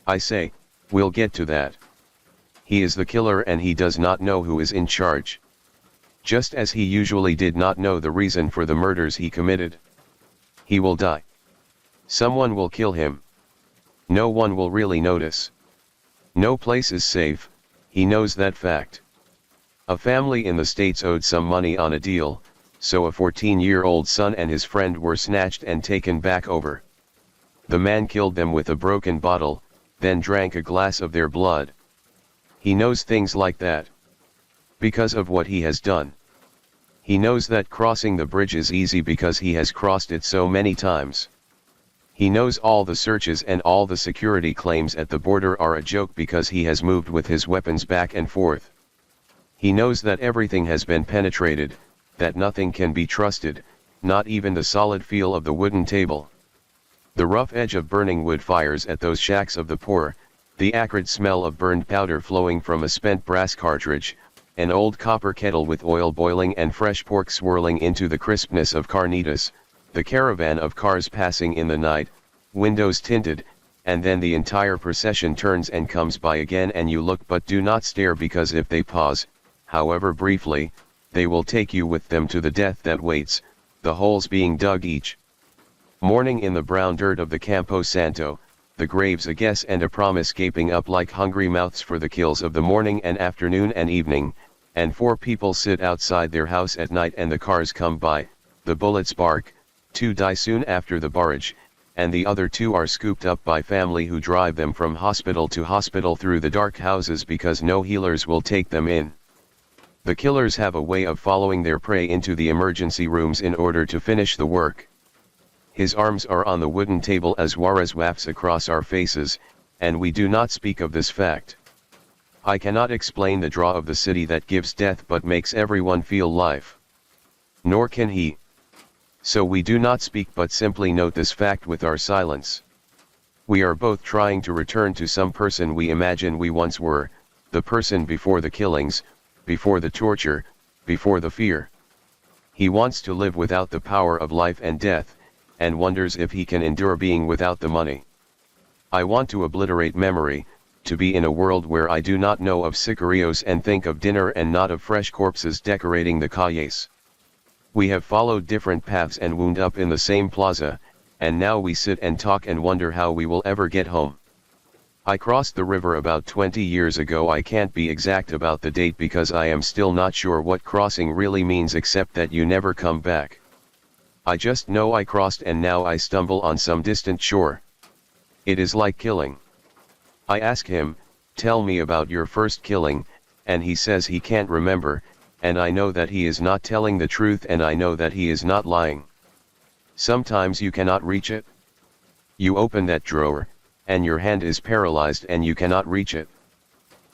I say, "We'll get to that." He is the killer and he does not know who is in charge. Just as he usually did not know the reason for the murders he committed. He will die. Someone will kill him. No one will really notice. No place is safe, he knows that fact. A family in the States owed some money on a deal, so a 14-year-old son and his friend were snatched and taken back over. The man killed them with a broken bottle, then drank a glass of their blood. He knows things like that. Because of what he has done. He knows that crossing the bridge is easy because he has crossed it so many times. He knows all the searches and all the security claims at the border are a joke because he has moved with his weapons back and forth. He knows that everything has been penetrated, that nothing can be trusted, not even the solid feel of the wooden table. The rough edge of burning wood fires at those shacks of the poor, the acrid smell of burned powder flowing from a spent brass cartridge, an old copper kettle with oil boiling and fresh pork swirling into the crispness of carnitas, the caravan of cars passing in the night, windows tinted, and then the entire procession turns and comes by again, and you look but do not stare, because if they pause, however briefly, they will take you with them to the death that waits, the holes being dug each morning in the brown dirt of the Campo Santo, the graves a guess and a promise gaping up like hungry mouths for the kills of the morning and afternoon and evening, and 4 people sit outside their house at night and the cars come by, the bullets bark, 2 die soon after the barrage, and the other 2 are scooped up by family who drive them from hospital to hospital through the dark houses because no healers will take them in. The killers have a way of following their prey into the emergency rooms in order to finish the work. His arms are on the wooden table as Juarez wafts across our faces, and we do not speak of this fact. I cannot explain the draw of the city that gives death but makes everyone feel life. Nor can he. So we do not speak but simply note this fact with our silence. We are both trying to return to some person we imagine we once were, the person before the killings, before the torture, before the fear. He wants to live without the power of life and death, and wonders if he can endure being without the money. I want to obliterate memory, to be in a world where I do not know of sicarios and think of dinner and not of fresh corpses decorating the calles. We have followed different paths and wound up in the same plaza, and now we sit and talk and wonder how we will ever get home. I crossed the river about 20 years ago. I can't be exact about the date because I am still not sure what crossing really means, except that you never come back. I just know I crossed and now I stumble on some distant shore. It is like killing. I ask him, tell me about your first killing, and he says he can't remember, and I know that he is not telling the truth and I know that he is not lying. Sometimes you cannot reach it. You open that drawer, and your hand is paralyzed and you cannot reach it.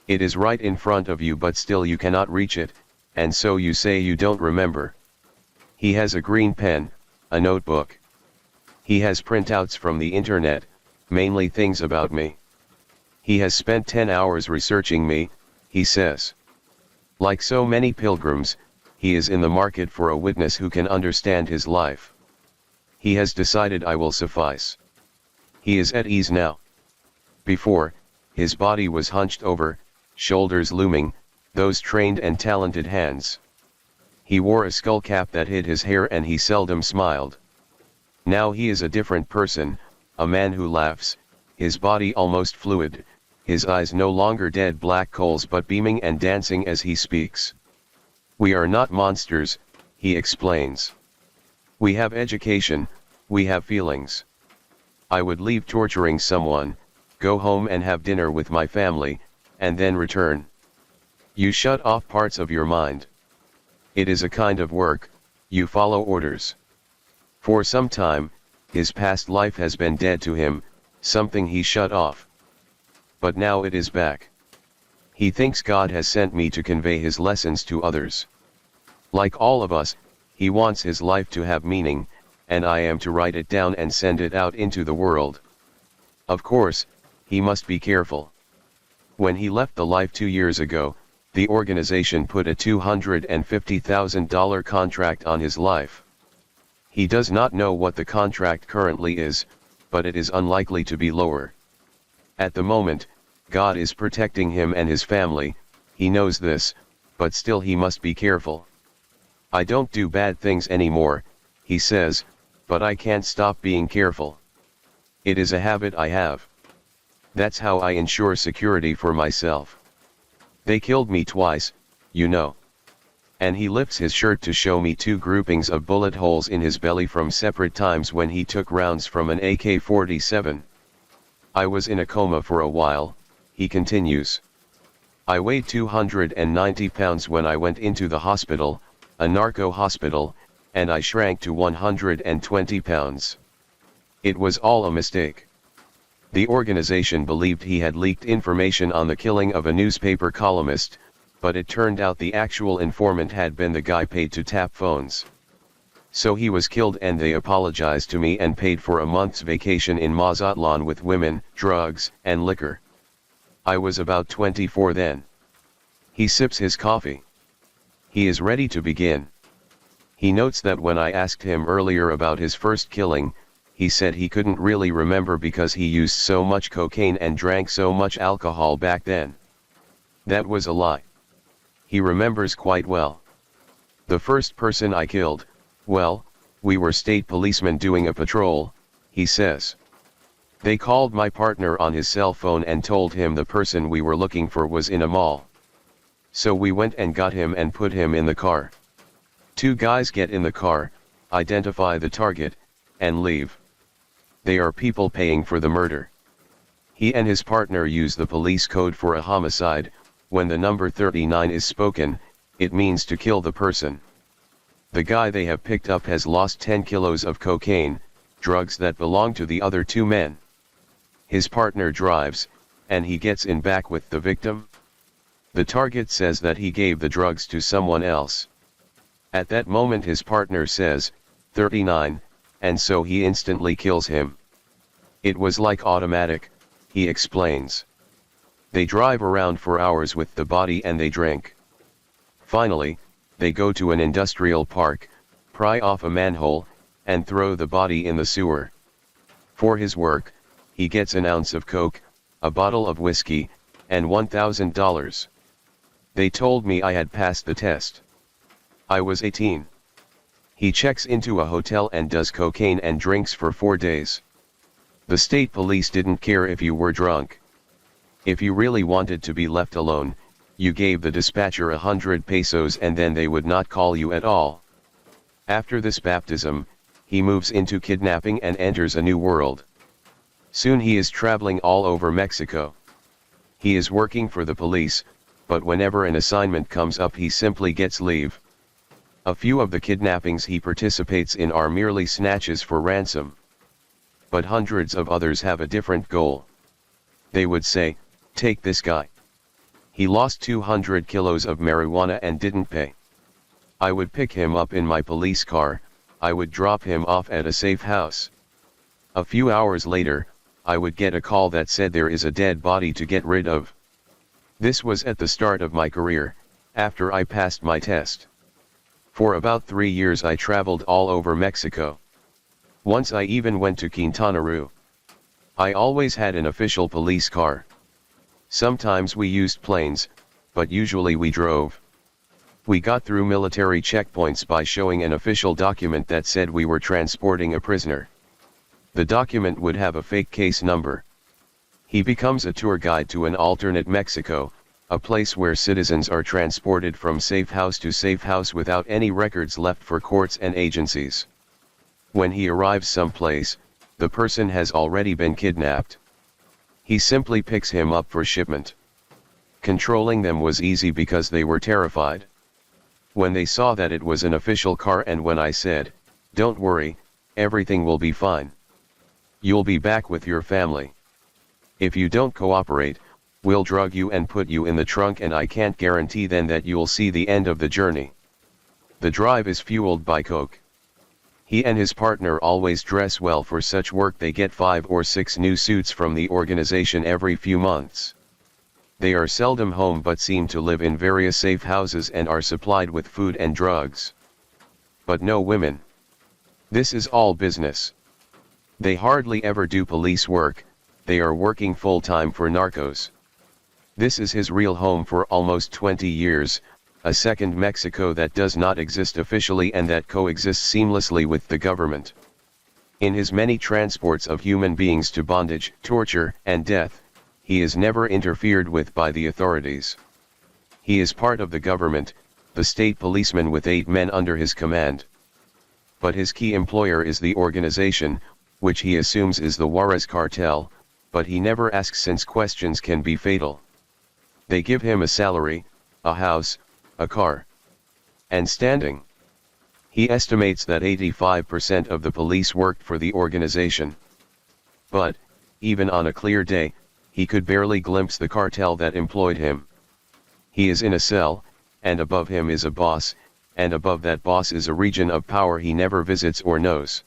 It is right in front of you but still you cannot reach it, and so you say you don't remember. He has a green pen, a notebook. He has printouts from the internet, mainly things about me. He has spent 10 hours researching me, he says. Like so many pilgrims, he is in the market for a witness who can understand his life. He has decided I will suffice. He is at ease now. Before, his body was hunched over, shoulders looming, those trained and talented hands. He wore a skull cap that hid his hair and he seldom smiled. Now he is a different person, a man who laughs, his body almost fluid, his eyes no longer dead black coals but beaming and dancing as he speaks. We are not monsters, he explains. We have education, we have feelings. I would leave torturing someone, go home and have dinner with my family, and then return. You shut off parts of your mind. It is a kind of work, you follow orders. For some time, his past life has been dead to him, something he shut off. But now it is back. He thinks God has sent me to convey his lessons to others. Like all of us, he wants his life to have meaning, and I am to write it down and send it out into the world. Of course, he must be careful. When he left the life 2 years ago, the organization put a $250,000 contract on his life. He does not know what the contract currently is, but it is unlikely to be lower. At the moment, God is protecting him and his family, he knows this, but still he must be careful. I don't do bad things anymore, he says, but I can't stop being careful. It is a habit I have. That's how I ensure security for myself. They killed me twice, you know. And he lifts his shirt to show me 2 groupings of bullet holes in his belly from separate times when he took rounds from an AK-47. I was in a coma for a while, he continues. I weighed 290 pounds when I went into the hospital, a narco hospital, and I shrank to 120 pounds. It was all a mistake. The organization believed he had leaked information on the killing of a newspaper columnist, but it turned out the actual informant had been the guy paid to tap phones. So he was killed and they apologized to me and paid for a month's vacation in Mazatlan with women, drugs, and liquor. I was about 24 then. He sips his coffee. He is ready to begin. He notes that when I asked him earlier about his first killing, he said he couldn't really remember because he used so much cocaine and drank so much alcohol back then. That was a lie. He remembers quite well. The first person I killed, well, we were state policemen doing a patrol, he says. They called my partner on his cell phone and told him the person we were looking for was in a mall. So we went and got him and put him in the car. Two guys get in the car, identify the target, and leave. They are people paying for the murder. He and his partner use the police code for a homicide. When the number 39 is spoken, it means to kill the person. The guy they have picked up has lost 10 kilos of cocaine, drugs that belong to the other two men. His partner drives, and he gets in back with the victim. The target says that he gave the drugs to someone else. At that moment his partner says, 39, and so he instantly kills him. It was like automatic, he explains. They drive around for hours with the body and they drink. Finally, they go to an industrial park, pry off a manhole, and throw the body in the sewer. For his work, he gets an ounce of coke, a bottle of whiskey, and $1,000. They told me I had passed the test. I was 18. He checks into a hotel and does cocaine and drinks for 4 days. The state police didn't care if you were drunk. If you really wanted to be left alone, you gave the dispatcher 100 pesos and then they would not call you at all. After this baptism, he moves into kidnapping and enters a new world. Soon he is traveling all over Mexico. He is working for the police, but whenever an assignment comes up he simply gets leave. A few of the kidnappings he participates in are merely snatches for ransom. But hundreds of others have a different goal. They would say, take this guy. He lost 200 kilos of marijuana and didn't pay. I would pick him up in my police car, I would drop him off at a safe house. A few hours later, I would get a call that said there is a dead body to get rid of. This was at the start of my career, after I passed my test. For about 3 years I traveled all over Mexico. Once I even went to Quintana Roo. I always had an official police car. Sometimes we used planes, but usually we drove. We got through military checkpoints by showing an official document that said we were transporting a prisoner. The document would have a fake case number. He becomes a tour guide to an alternate Mexico, a place where citizens are transported from safe house to safe house without any records left for courts and agencies. When he arrives someplace, the person has already been kidnapped. He simply picks him up for shipment. Controlling them was easy because they were terrified. When they saw that it was an official car and when I said, "Don't worry, everything will be fine. You'll be back with your family. If you don't cooperate, we'll drug you and put you in the trunk and I can't guarantee then that you'll see the end of the journey." The drive is fueled by coke. He and his partner always dress well for such work. They get 5 or 6 new suits from the organization every few months. They are seldom home but seem to live in various safe houses and are supplied with food and drugs. But no women. This is all business. They hardly ever do police work, they are working full-time for narcos. This is his real home for almost 20 years, a second Mexico that does not exist officially and that coexists seamlessly with the government. In his many transports of human beings to bondage, torture, and death, he is never interfered with by the authorities. He is part of the government, the state policeman with 8 men under his command. But his key employer is the organization, which he assumes is the Juarez cartel, but he never asks since questions can be fatal. They give him a salary, a house, a car, and standing. He estimates that 85% of the police worked for the organization. But, even on a clear day, he could barely glimpse the cartel that employed him. He is in a cell, and above him is a boss, and above that boss is a region of power he never visits or knows.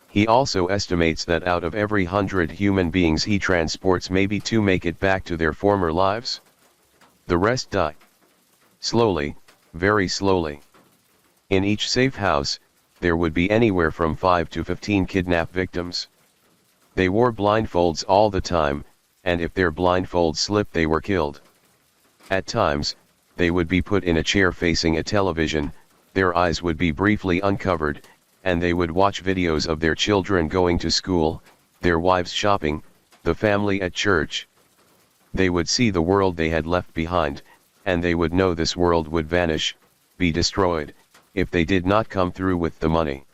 He also estimates that out of every 100 human beings he transports, maybe 2 make it back to their former lives. The rest die. Slowly, very slowly. In each safe house, there would be anywhere from 5 to 15 kidnap victims. They wore blindfolds all the time, and if their blindfolds slipped they were killed. At times, they would be put in a chair facing a television, their eyes would be briefly uncovered, and they would watch videos of their children going to school, their wives shopping, the family at church. They would see the world they had left behind, and they would know this world would vanish, be destroyed, if they did not come through with the money.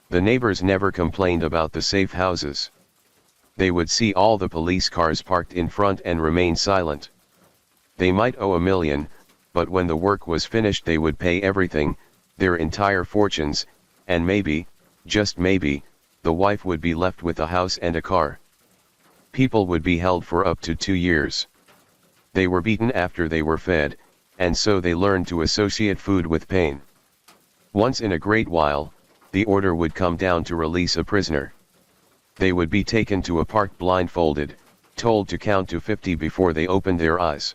The neighbors never complained about the safe houses. They would see all the police cars parked in front and remain silent. They might owe $1 million, but when the work was finished they would pay everything, their entire fortunes, and maybe, just maybe, the wife would be left with a house and a car. People would be held for up to 2 years. They were beaten after they were fed, and so they learned to associate food with pain. Once in a great while, the order would come down to release a prisoner. They would be taken to a park blindfolded, told to count to 50 before they opened their eyes.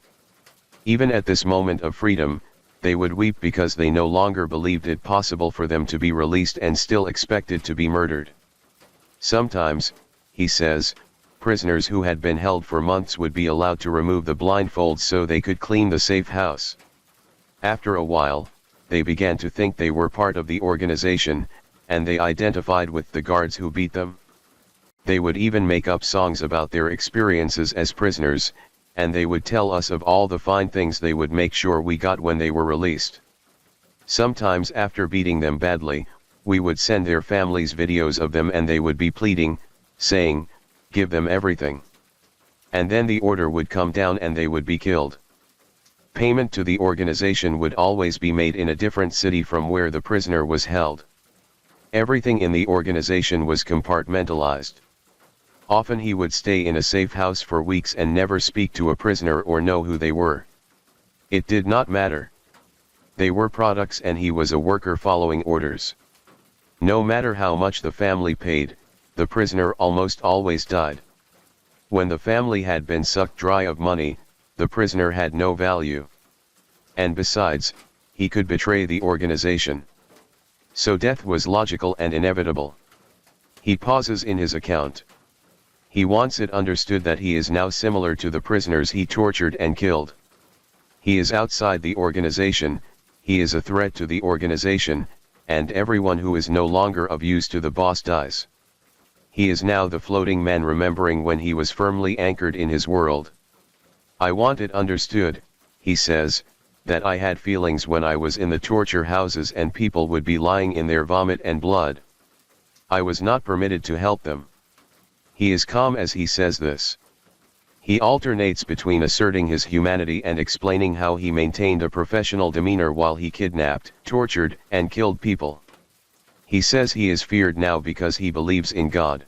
Even at this moment of freedom, they would weep because they no longer believed it possible for them to be released and still expected to be murdered. Sometimes, he says, prisoners who had been held for months would be allowed to remove the blindfolds so they could clean the safe house. After a while, they began to think they were part of the organization, and they identified with the guards who beat them. They would even make up songs about their experiences as prisoners, and they would tell us of all the fine things they would make sure we got when they were released. Sometimes after beating them badly, we would send their families videos of them and they would be pleading, saying, "Give them everything." And then the order would come down and they would be killed. Payment to the organization would always be made in a different city from where the prisoner was held. Everything in the organization was compartmentalized. Often he would stay in a safe house for weeks and never speak to a prisoner or know who they were. It did not matter. They were products and he was a worker following orders. No matter how much the family paid, the prisoner almost always died. When the family had been sucked dry of money, the prisoner had no value. And besides, he could betray the organization. So death was logical and inevitable. He pauses in his account. He wants it understood that he is now similar to the prisoners he tortured and killed. He is outside the organization, he is a threat to the organization, and everyone who is no longer of use to the boss dies. He is now the floating man remembering when he was firmly anchored in his world. I want it understood, he says, that I had feelings when I was in the torture houses and people would be lying in their vomit and blood. I was not permitted to help them. He is calm as he says this. He alternates between asserting his humanity and explaining how he maintained a professional demeanor while he kidnapped, tortured, and killed people. He says he is feared now because he believes in God.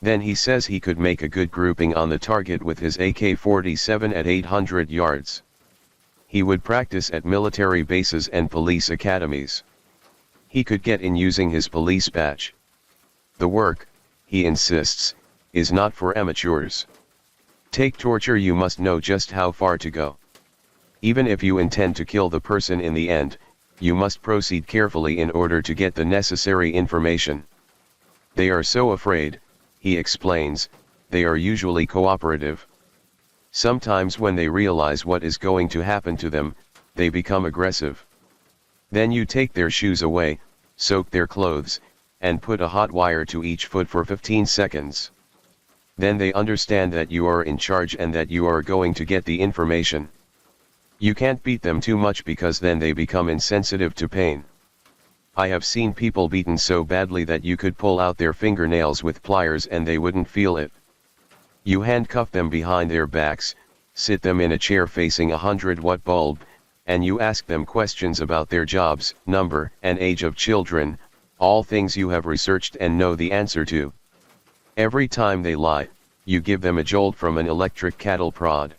Then he says he could make a good grouping on the target with his AK-47 at 800 yards. He would practice at military bases and police academies. He could get in using his police badge. The work, he insists, is not for amateurs. Take torture, you must know just how far to go. Even if you intend to kill the person in the end, you must proceed carefully in order to get the necessary information. They are so afraid, he explains, they are usually cooperative. Sometimes when they realize what is going to happen to them, they become aggressive. Then you take their shoes away, soak their clothes, and put a hot wire to each foot for 15 seconds. Then they understand that you are in charge and that you are going to get the information. You can't beat them too much because then they become insensitive to pain. I have seen people beaten so badly that you could pull out their fingernails with pliers and they wouldn't feel it. You handcuff them behind their backs, sit them in a chair facing a 100-watt bulb, and you ask them questions about their jobs, number, and age of children, all things you have researched and know the answer to. Every time they lie, you give them a jolt from an electric cattle prod.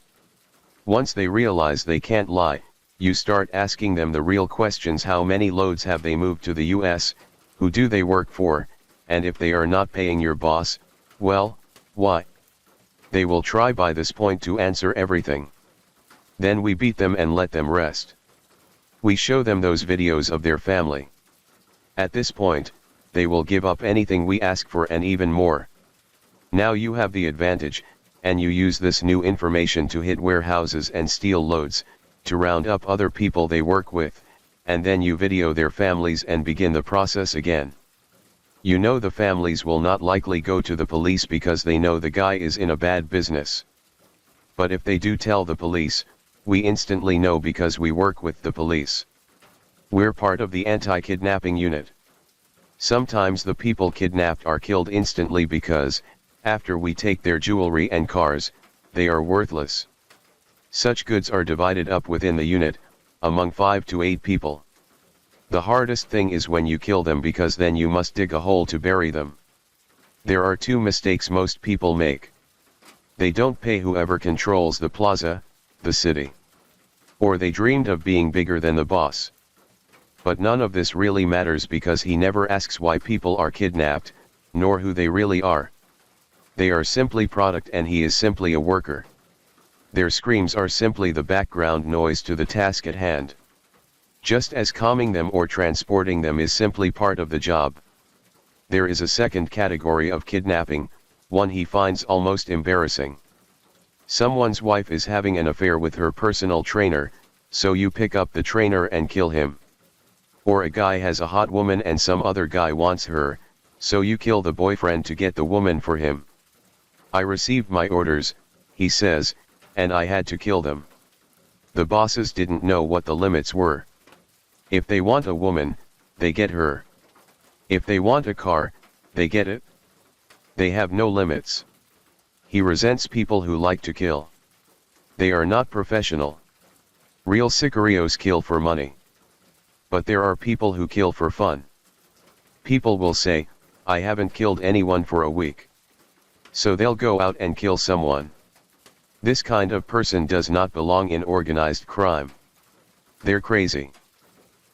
Once they realize they can't lie, you start asking them the real questions: how many loads have they moved to the US, who do they work for, and if they are not paying your boss, well, why? They will try by this point to answer everything. Then we beat them and let them rest. We show them those videos of their family. At this point, they will give up anything we ask for and even more. Now you have the advantage, and you use this new information to hit warehouses and steal loads, to round up other people they work with, and then you video their families and begin the process again. You know the families will not likely go to the police because they know the guy is in a bad business. But if they do tell the police, we instantly know because we work with the police. We're part of the anti-kidnapping unit. Sometimes the people kidnapped are killed instantly because, after we take their jewelry and cars, they are worthless. Such goods are divided up within the unit, among 5 to 8 people. The hardest thing is when you kill them because then you must dig a hole to bury them. There are 2 mistakes most people make. They don't pay whoever controls the plaza, the city. Or they dreamed of being bigger than the boss. But none of this really matters because he never asks why people are kidnapped, nor who they really are. They are simply product and he is simply a worker. Their screams are simply the background noise to the task at hand. Just as calming them or transporting them is simply part of the job. There is a second category of kidnapping, one he finds almost embarrassing. Someone's wife is having an affair with her personal trainer, so you pick up the trainer and kill him. Or a guy has a hot woman and some other guy wants her, so you kill the boyfriend to get the woman for him. I received my orders, he says, and I had to kill them. The bosses didn't know what the limits were. If they want a woman, they get her. If they want a car, they get it. They have no limits. He resents people who like to kill. They are not professional. Real sicarios kill for money. But there are people who kill for fun. People will say, I haven't killed anyone for a week. So they'll go out and kill someone. This kind of person does not belong in organized crime. They're crazy.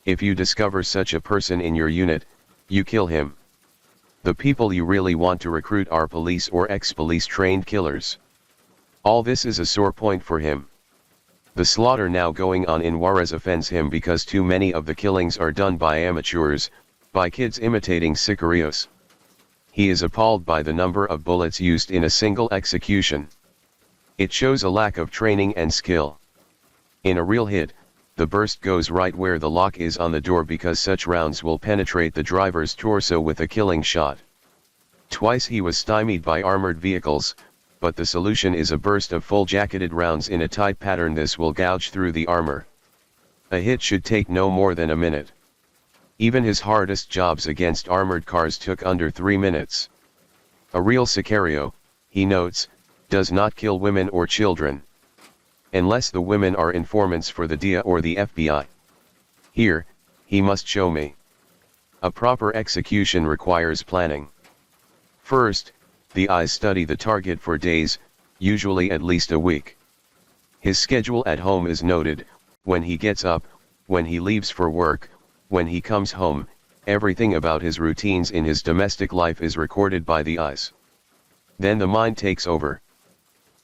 If you discover such a person in your unit, you kill him. The people you really want to recruit are police or ex-police trained killers. All this is a sore point for him. The slaughter now going on in Juarez offends him because too many of the killings are done by amateurs, by kids imitating sicarios. He is appalled by the number of bullets used in a single execution. It shows a lack of training and skill. In a real hit, the burst goes right where the lock is on the door because such rounds will penetrate the driver's torso with a killing shot. Twice he was stymied by armored vehicles, but the solution is a burst of full-jacketed rounds in a tight pattern. This will gouge through the armor. A hit should take no more than a minute. Even his hardest jobs against armored cars took under 3 minutes. A real sicario, he notes, does not kill women or children. Unless the women are informants for the DEA or the FBI. Here, he must show me. A proper execution requires planning. First, the eyes study the target for days, usually at least a week. His schedule at home is noted, when he gets up, when he leaves for work, when he comes home, everything about his routines in his domestic life is recorded by the eyes. Then the mind takes over.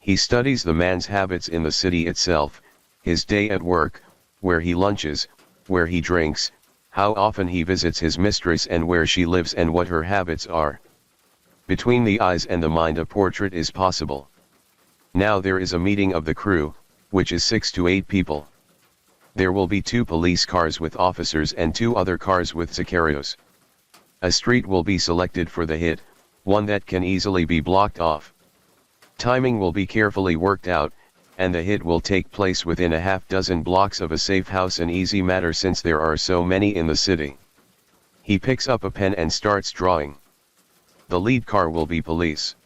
He studies the man's habits in the city itself, his day at work, where he lunches, where he drinks, how often he visits his mistress and where she lives and what her habits are. Between the eyes and the mind a portrait is possible. Now there is a meeting of the crew, which is 6 to 8 people. There will be 2 police cars with officers and 2 other cars with sicarios. A street will be selected for the hit, one that can easily be blocked off. Timing will be carefully worked out, and the hit will take place within a half-dozen blocks of a safe house, an easy matter since there are so many in the city. He picks up a pen and starts drawing. The lead car will be police.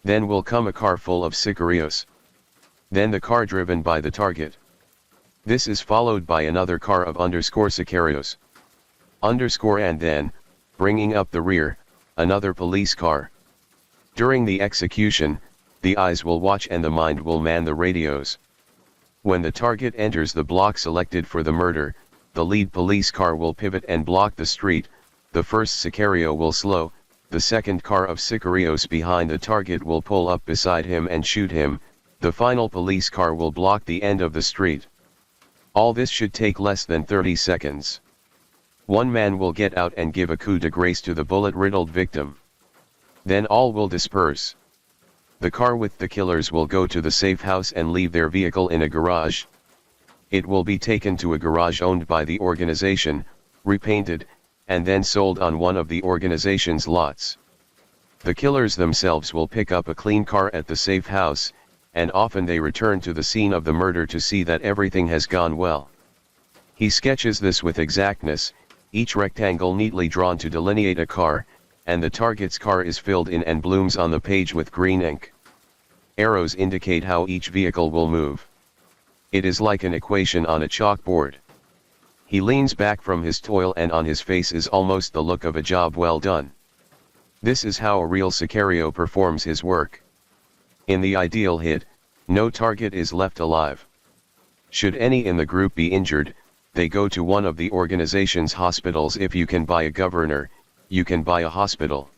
Then will come a car full of sicarios. Then the car driven by the target. This is followed by another car of sicarios. And then, bringing up the rear, another police car. During the execution, the eyes will watch and the mind will man the radios. When the target enters the block selected for the murder, the lead police car will pivot and block the street, the first sicario will slow, the second car of sicarios behind the target will pull up beside him and shoot him, the final police car will block the end of the street. All this should take less than 30 seconds. One man will get out and give a coup de grace to the bullet-riddled victim. Then all will disperse. The car with the killers will go to the safe house and leave their vehicle in a garage. It will be taken to a garage owned by the organization, repainted, and then sold on one of the organization's lots. The killers themselves will pick up a clean car at the safe house, and often they return to the scene of the murder to see that everything has gone well. He sketches this with exactness, each rectangle neatly drawn to delineate a car, and the target's car is filled in and blooms on the page with green ink. Arrows indicate how each vehicle will move. It is like an equation on a chalkboard. He leans back from his toil and on his face is almost the look of a job well done. This is how a real sicario performs his work. In the ideal hit, no target is left alive. Should any in the group be injured, they go to one of the organization's hospitals. If you can buy a governor, you can buy a hospital.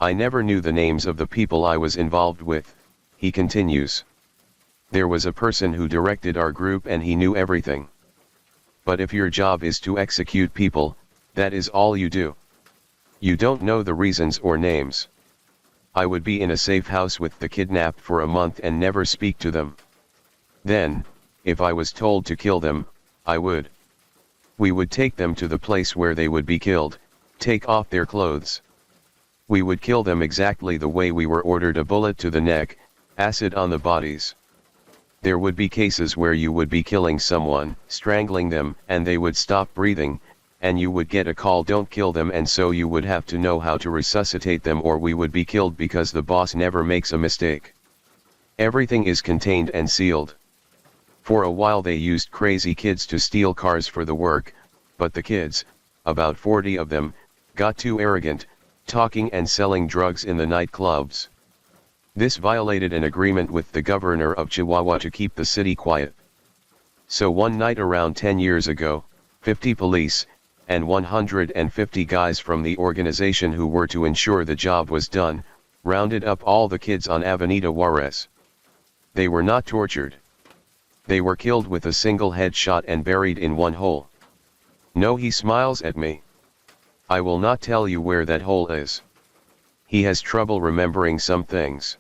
I never knew the names of the people I was involved with, he continues. There was a person who directed our group and he knew everything. But if your job is to execute people, that is all you do. You don't know the reasons or names. I would be in a safe house with the kidnapped for a month and never speak to them. Then, if I was told to kill them, I would. We would take them to the place where they would be killed, take off their clothes. We would kill them exactly the way we were ordered, a bullet to the neck, acid on the bodies. There would be cases where you would be killing someone, strangling them, and they would stop breathing, and you would get a call, don't kill them, and so you would have to know how to resuscitate them or we would be killed because the boss never makes a mistake. Everything is contained and sealed. For a while they used crazy kids to steal cars for the work, but the kids, about 40 of them, got too arrogant, talking and selling drugs in the nightclubs. This violated an agreement with the governor of Chihuahua to keep the city quiet. So one night around 10 years ago, 50 police, and 150 guys from the organization who were to ensure the job was done, rounded up all the kids on Avenida Juarez. They were not tortured. They were killed with a single headshot and buried in one hole. No, he smiles at me. I will not tell you where that hole is. He has trouble remembering some things.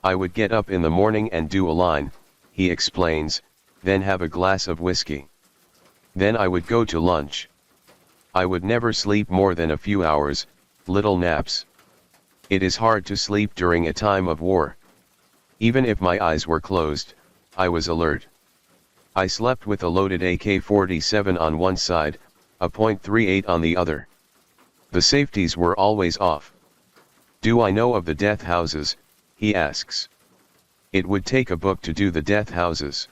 I would get up in the morning and do a line, he explains, then have a glass of whiskey. Then I would go to lunch. I would never sleep more than a few hours, little naps. It is hard to sleep during a time of war. Even if my eyes were closed, I was alert. I slept with a loaded AK-47 on one side, a .38 on the other. The safeties were always off. Do I know of the death houses? He asks. It would take a book to do the death houses.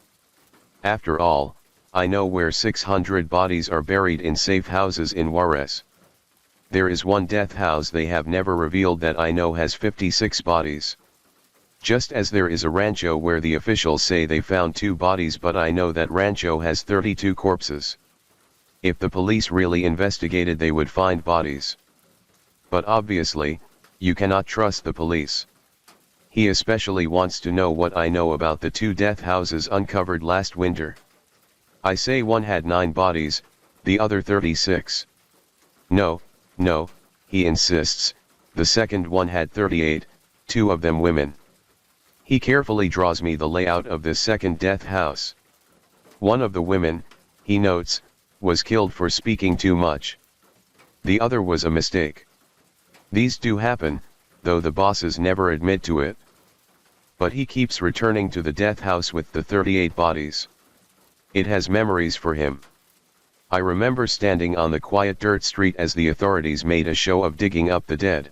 After all, I know where 600 bodies are buried in safe houses in Juarez. There is one death house they have never revealed that I know has 56 bodies. Just as there is a rancho where the officials say they found 2 bodies, but I know that rancho has 32 corpses. If the police really investigated, they would find bodies. But obviously, you cannot trust the police. He especially wants to know what I know about the 2 death houses uncovered last winter. I say one had 9 bodies, the other 36. No, he insists, the second one had 38, 2 of them women. He carefully draws me the layout of this second death house. One of the women, he notes, was killed for speaking too much. The other was a mistake. These do happen, though the bosses never admit to it. But he keeps returning to the death house with the 38 bodies. It has memories for him. I remember standing on the quiet dirt street as the authorities made a show of digging up the dead.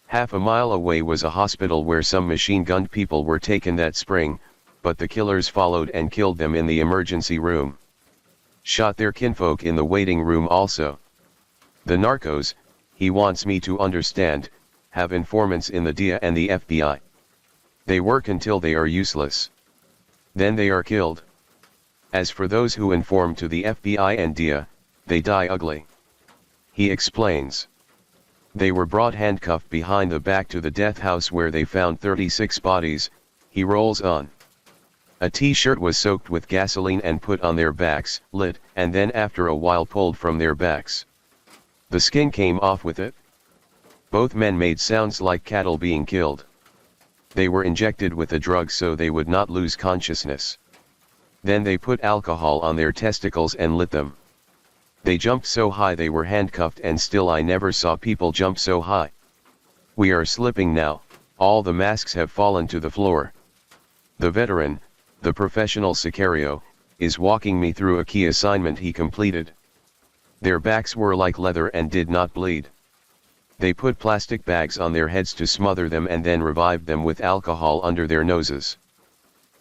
Half a mile away was a hospital where some machine-gunned people were taken that spring, but the killers followed and killed them in the emergency room. Shot their kinfolk in the waiting room also. The narcos, he wants me to understand, have informants in the DEA and the FBI. They work until they are useless. Then they are killed. As for those who inform to the FBI and DEA, they die ugly. He explains. They were brought handcuffed behind the back to the death house where they found 36 bodies, he rolls on. A t-shirt was soaked with gasoline and put on their backs, lit, and then after a while pulled from their backs. The skin came off with it. Both men made sounds like cattle being killed. They were injected with a drug so they would not lose consciousness. Then they put alcohol on their testicles and lit them. They jumped so high they were handcuffed, and still I never saw people jump so high. We are slipping now, all the masks have fallen to the floor. The veteran, the professional sicario, is walking me through a key assignment he completed. Their backs were like leather and did not bleed. They put plastic bags on their heads to smother them and then revived them with alcohol under their noses.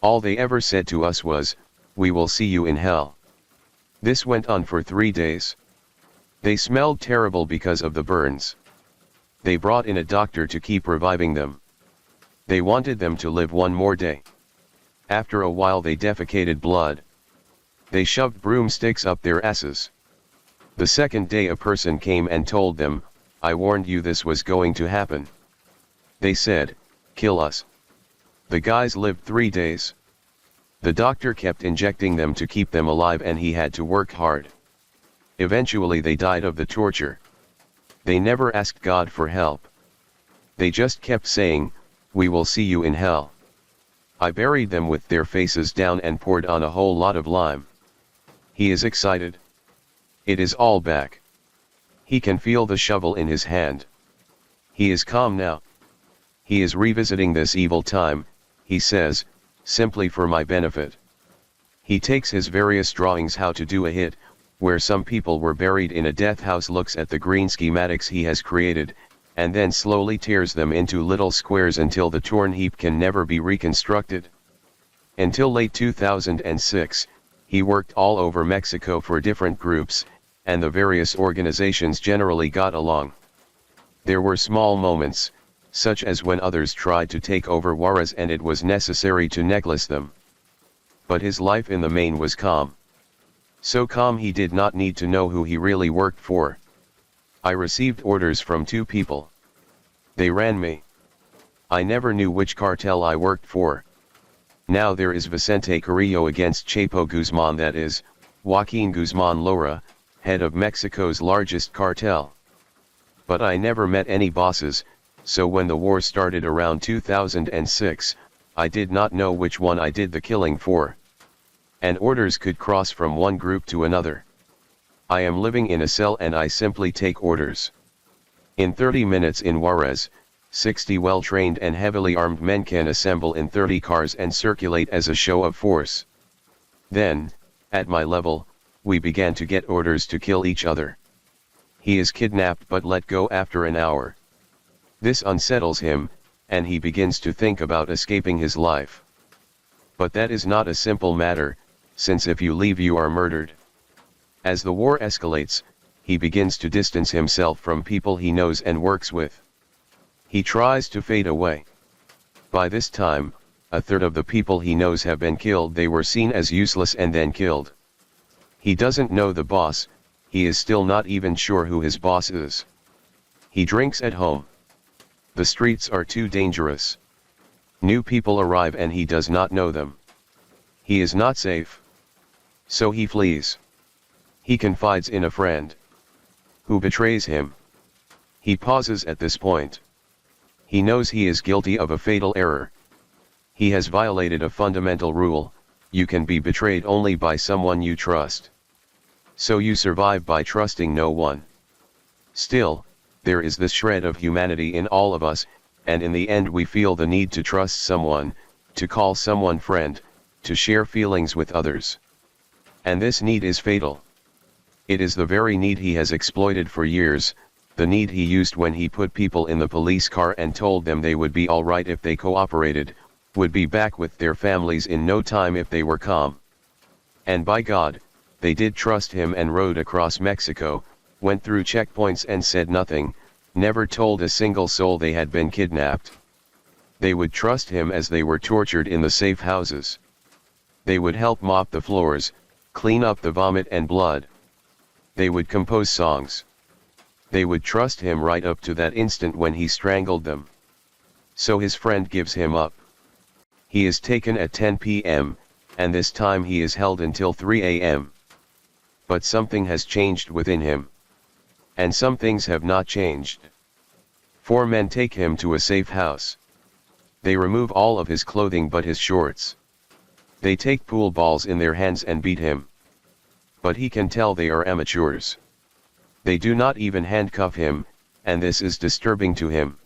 All they ever said to us was, "We will see you in hell." This went on for 3 days. They smelled terrible because of the burns. They brought in a doctor to keep reviving them. They wanted them to live 1 more day. After a while they defecated blood. They shoved broomsticks up their asses. The second day a person came and told them, "I warned you this was going to happen." They said, "Kill us." The guys lived 3 days. The doctor kept injecting them to keep them alive and he had to work hard. Eventually they died of the torture. They never asked God for help. They just kept saying, "We will see you in hell." I buried them with their faces down and poured on a whole lot of lime. He is excited. It is all back. He can feel the shovel in his hand. He is calm now. He is revisiting this evil time, he says, simply for my benefit. He takes his various drawings how to do a hit, where some people were buried in a death house, looks at the green schematics he has created, and then slowly tears them into little squares until the torn heap can never be reconstructed. Until late 2006, he worked all over Mexico for different groups, and the various organizations generally got along. There were small moments, such as when others tried to take over Juarez and it was necessary to necklace them. But his life in the main was calm. So calm he did not need to know who he really worked for. I received orders from 2 people. They ran me. I never knew which cartel I worked for. Now there is Vicente Carrillo against Chapo Guzman, that is, Joaquin Guzman Lora, head of Mexico's largest cartel. But I never met any bosses, so when the war started around 2006, I did not know which one I did the killing for. And orders could cross from one group to another. I am living in a cell and I simply take orders. In 30 minutes in Juarez, 60 well-trained and heavily armed men can assemble in 30 cars and circulate as a show of force. Then, at my level, we began to get orders to kill each other. He is kidnapped but let go after an hour. This unsettles him, and he begins to think about escaping his life. But that is not a simple matter, since if you leave you are murdered. As the war escalates, he begins to distance himself from people he knows and works with. He tries to fade away. By this time, a third of the people he knows have been killed. They were seen as useless and then killed. He doesn't know the boss, he is still not even sure who his boss is. He drinks at home. The streets are too dangerous. New people arrive and he does not know them. He is not safe. So he flees. He confides in a friend, who betrays him. He pauses at this point. He knows he is guilty of a fatal error. He has violated a fundamental rule: you can be betrayed only by someone you trust. So you survive by trusting no one. Still, there is this shred of humanity in all of us, and in the end we feel the need to trust someone, to call someone friend, to share feelings with others. And this need is fatal. It is the very need he has exploited for years, the need he used when he put people in the police car and told them they would be alright if they cooperated, would be back with their families in no time if they were calm. And by God, they did trust him and rode across Mexico, went through checkpoints and said nothing, never told a single soul they had been kidnapped. They would trust him as they were tortured in the safe houses. They would help mop the floors, clean up the vomit and blood. They would compose songs. They would trust him right up to that instant when he strangled them. So his friend gives him up. He is taken at 10 p.m., and this time he is held until 3 a.m. But something has changed within him. And some things have not changed. 4 men take him to a safe house. They remove all of his clothing but his shorts. They take pool balls in their hands and beat him. But he can tell they are amateurs. They do not even handcuff him, and this is disturbing to him.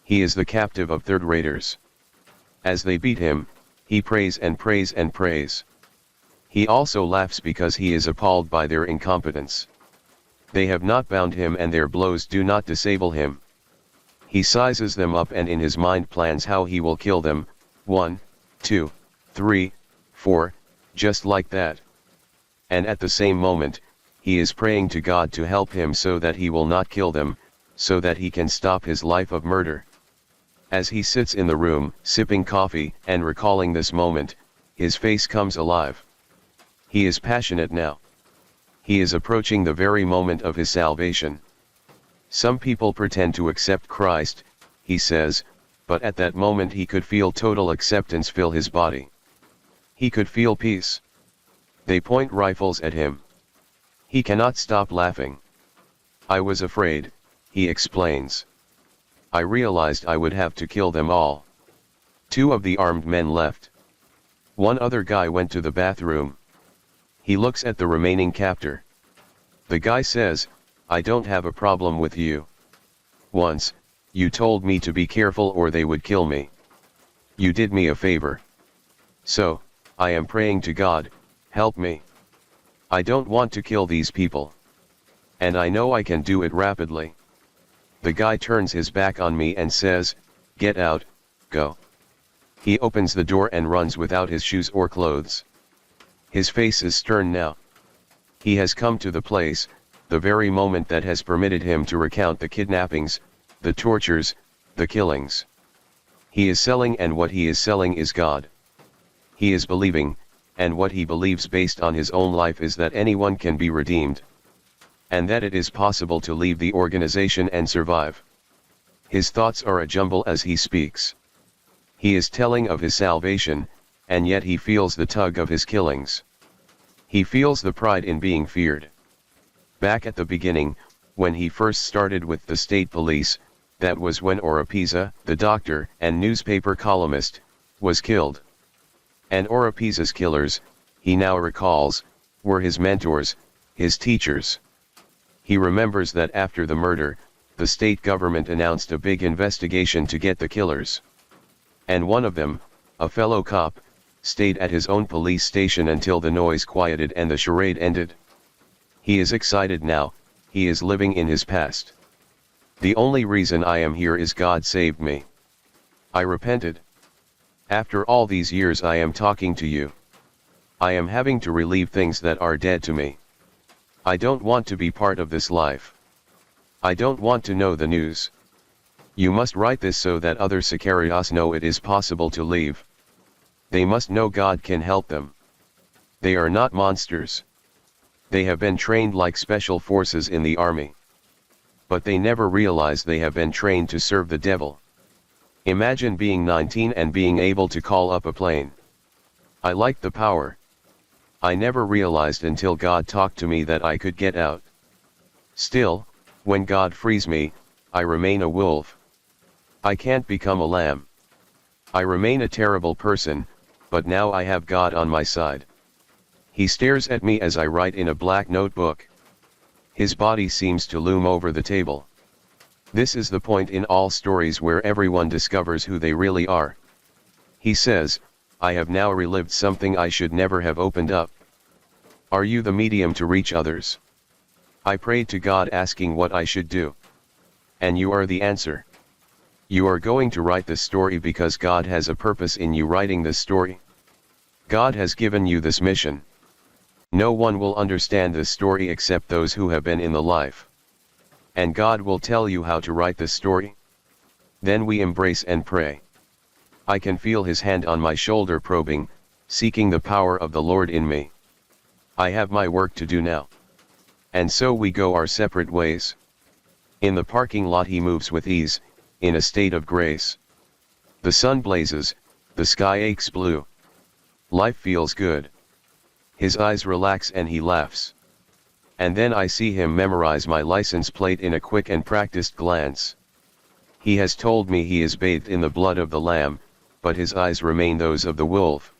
He is the captive of third-raters. As they beat him, he prays and prays and prays. He also laughs because he is appalled by their incompetence. They have not bound him and their blows do not disable him. He sizes them up and in his mind plans how he will kill them, 1, 2, 3, 4, just like that. And at the same moment, he is praying to God to help him so that he will not kill them, so that he can stop his life of murder. As he sits in the room, sipping coffee, and recalling this moment, his face comes alive. He is passionate now. He is approaching the very moment of his salvation. Some people pretend to accept Christ, he says, but at that moment he could feel total acceptance fill his body. He could feel peace. They point rifles at him. He cannot stop laughing. I was afraid, he explains. I realized I would have to kill them all. 2 of the armed men left. One other guy went to the bathroom. He looks at the remaining captor. The guy says, I don't have a problem with you. Once, you told me to be careful or they would kill me. You did me a favor. So, I am praying to God, help me. I don't want to kill these people. And I know I can do it rapidly. The guy turns his back on me and says, get out, go. He opens the door and runs without his shoes or clothes. His face is stern now. He has come to the place, the very moment that has permitted him to recount the kidnappings, the tortures, the killings. He is selling and what he is selling is God. He is believing, and what he believes based on his own life is that anyone can be redeemed. And that it is possible to leave the organization and survive. His thoughts are a jumble as he speaks. He is telling of his salvation, and yet he feels the tug of his killings. He feels the pride in being feared. Back at the beginning, when he first started with the state police, that was when Oropesa, the doctor and newspaper columnist, was killed. And Oropesa's killers, he now recalls, were his mentors, his teachers. He remembers that after the murder, the state government announced a big investigation to get the killers. And one of them, a fellow cop, stayed at his own police station until the noise quieted and the charade ended. He is excited now, he is living in his past. The only reason I am here is God saved me. I repented. After all these years I am talking to you. I am having to relieve things that are dead to me. I don't want to be part of this life. I don't want to know the news. You must write this so that other sicarios know it is possible to leave. They must know God can help them. They are not monsters. They have been trained like special forces in the army. But they never realize they have been trained to serve the devil. Imagine being 19 and being able to call up a plane. I like the power. I never realized until God talked to me that I could get out. Still, when God frees me, I remain a wolf. I can't become a lamb. I remain a terrible person, but now I have God on my side. He stares at me as I write in a black notebook. His body seems to loom over the table. This is the point in all stories where everyone discovers who they really are. He says, I have now relived something I should never have opened up. Are you the medium to reach others? I prayed to God asking what I should do. And you are the answer. You are going to write this story because God has a purpose in you writing this story. God has given you this mission. No one will understand this story except those who have been in the life. And God will tell you how to write this story. Then we embrace and pray. I can feel his hand on my shoulder probing, seeking the power of the Lord in me. I have my work to do now. And so we go our separate ways. In the parking lot he moves with ease, in a state of grace. The sun blazes, the sky aches blue. Life feels good. His eyes relax and he laughs. And then I see him memorize my license plate in a quick and practiced glance. He has told me he is bathed in the blood of the lamb, but his eyes remain those of the wolf.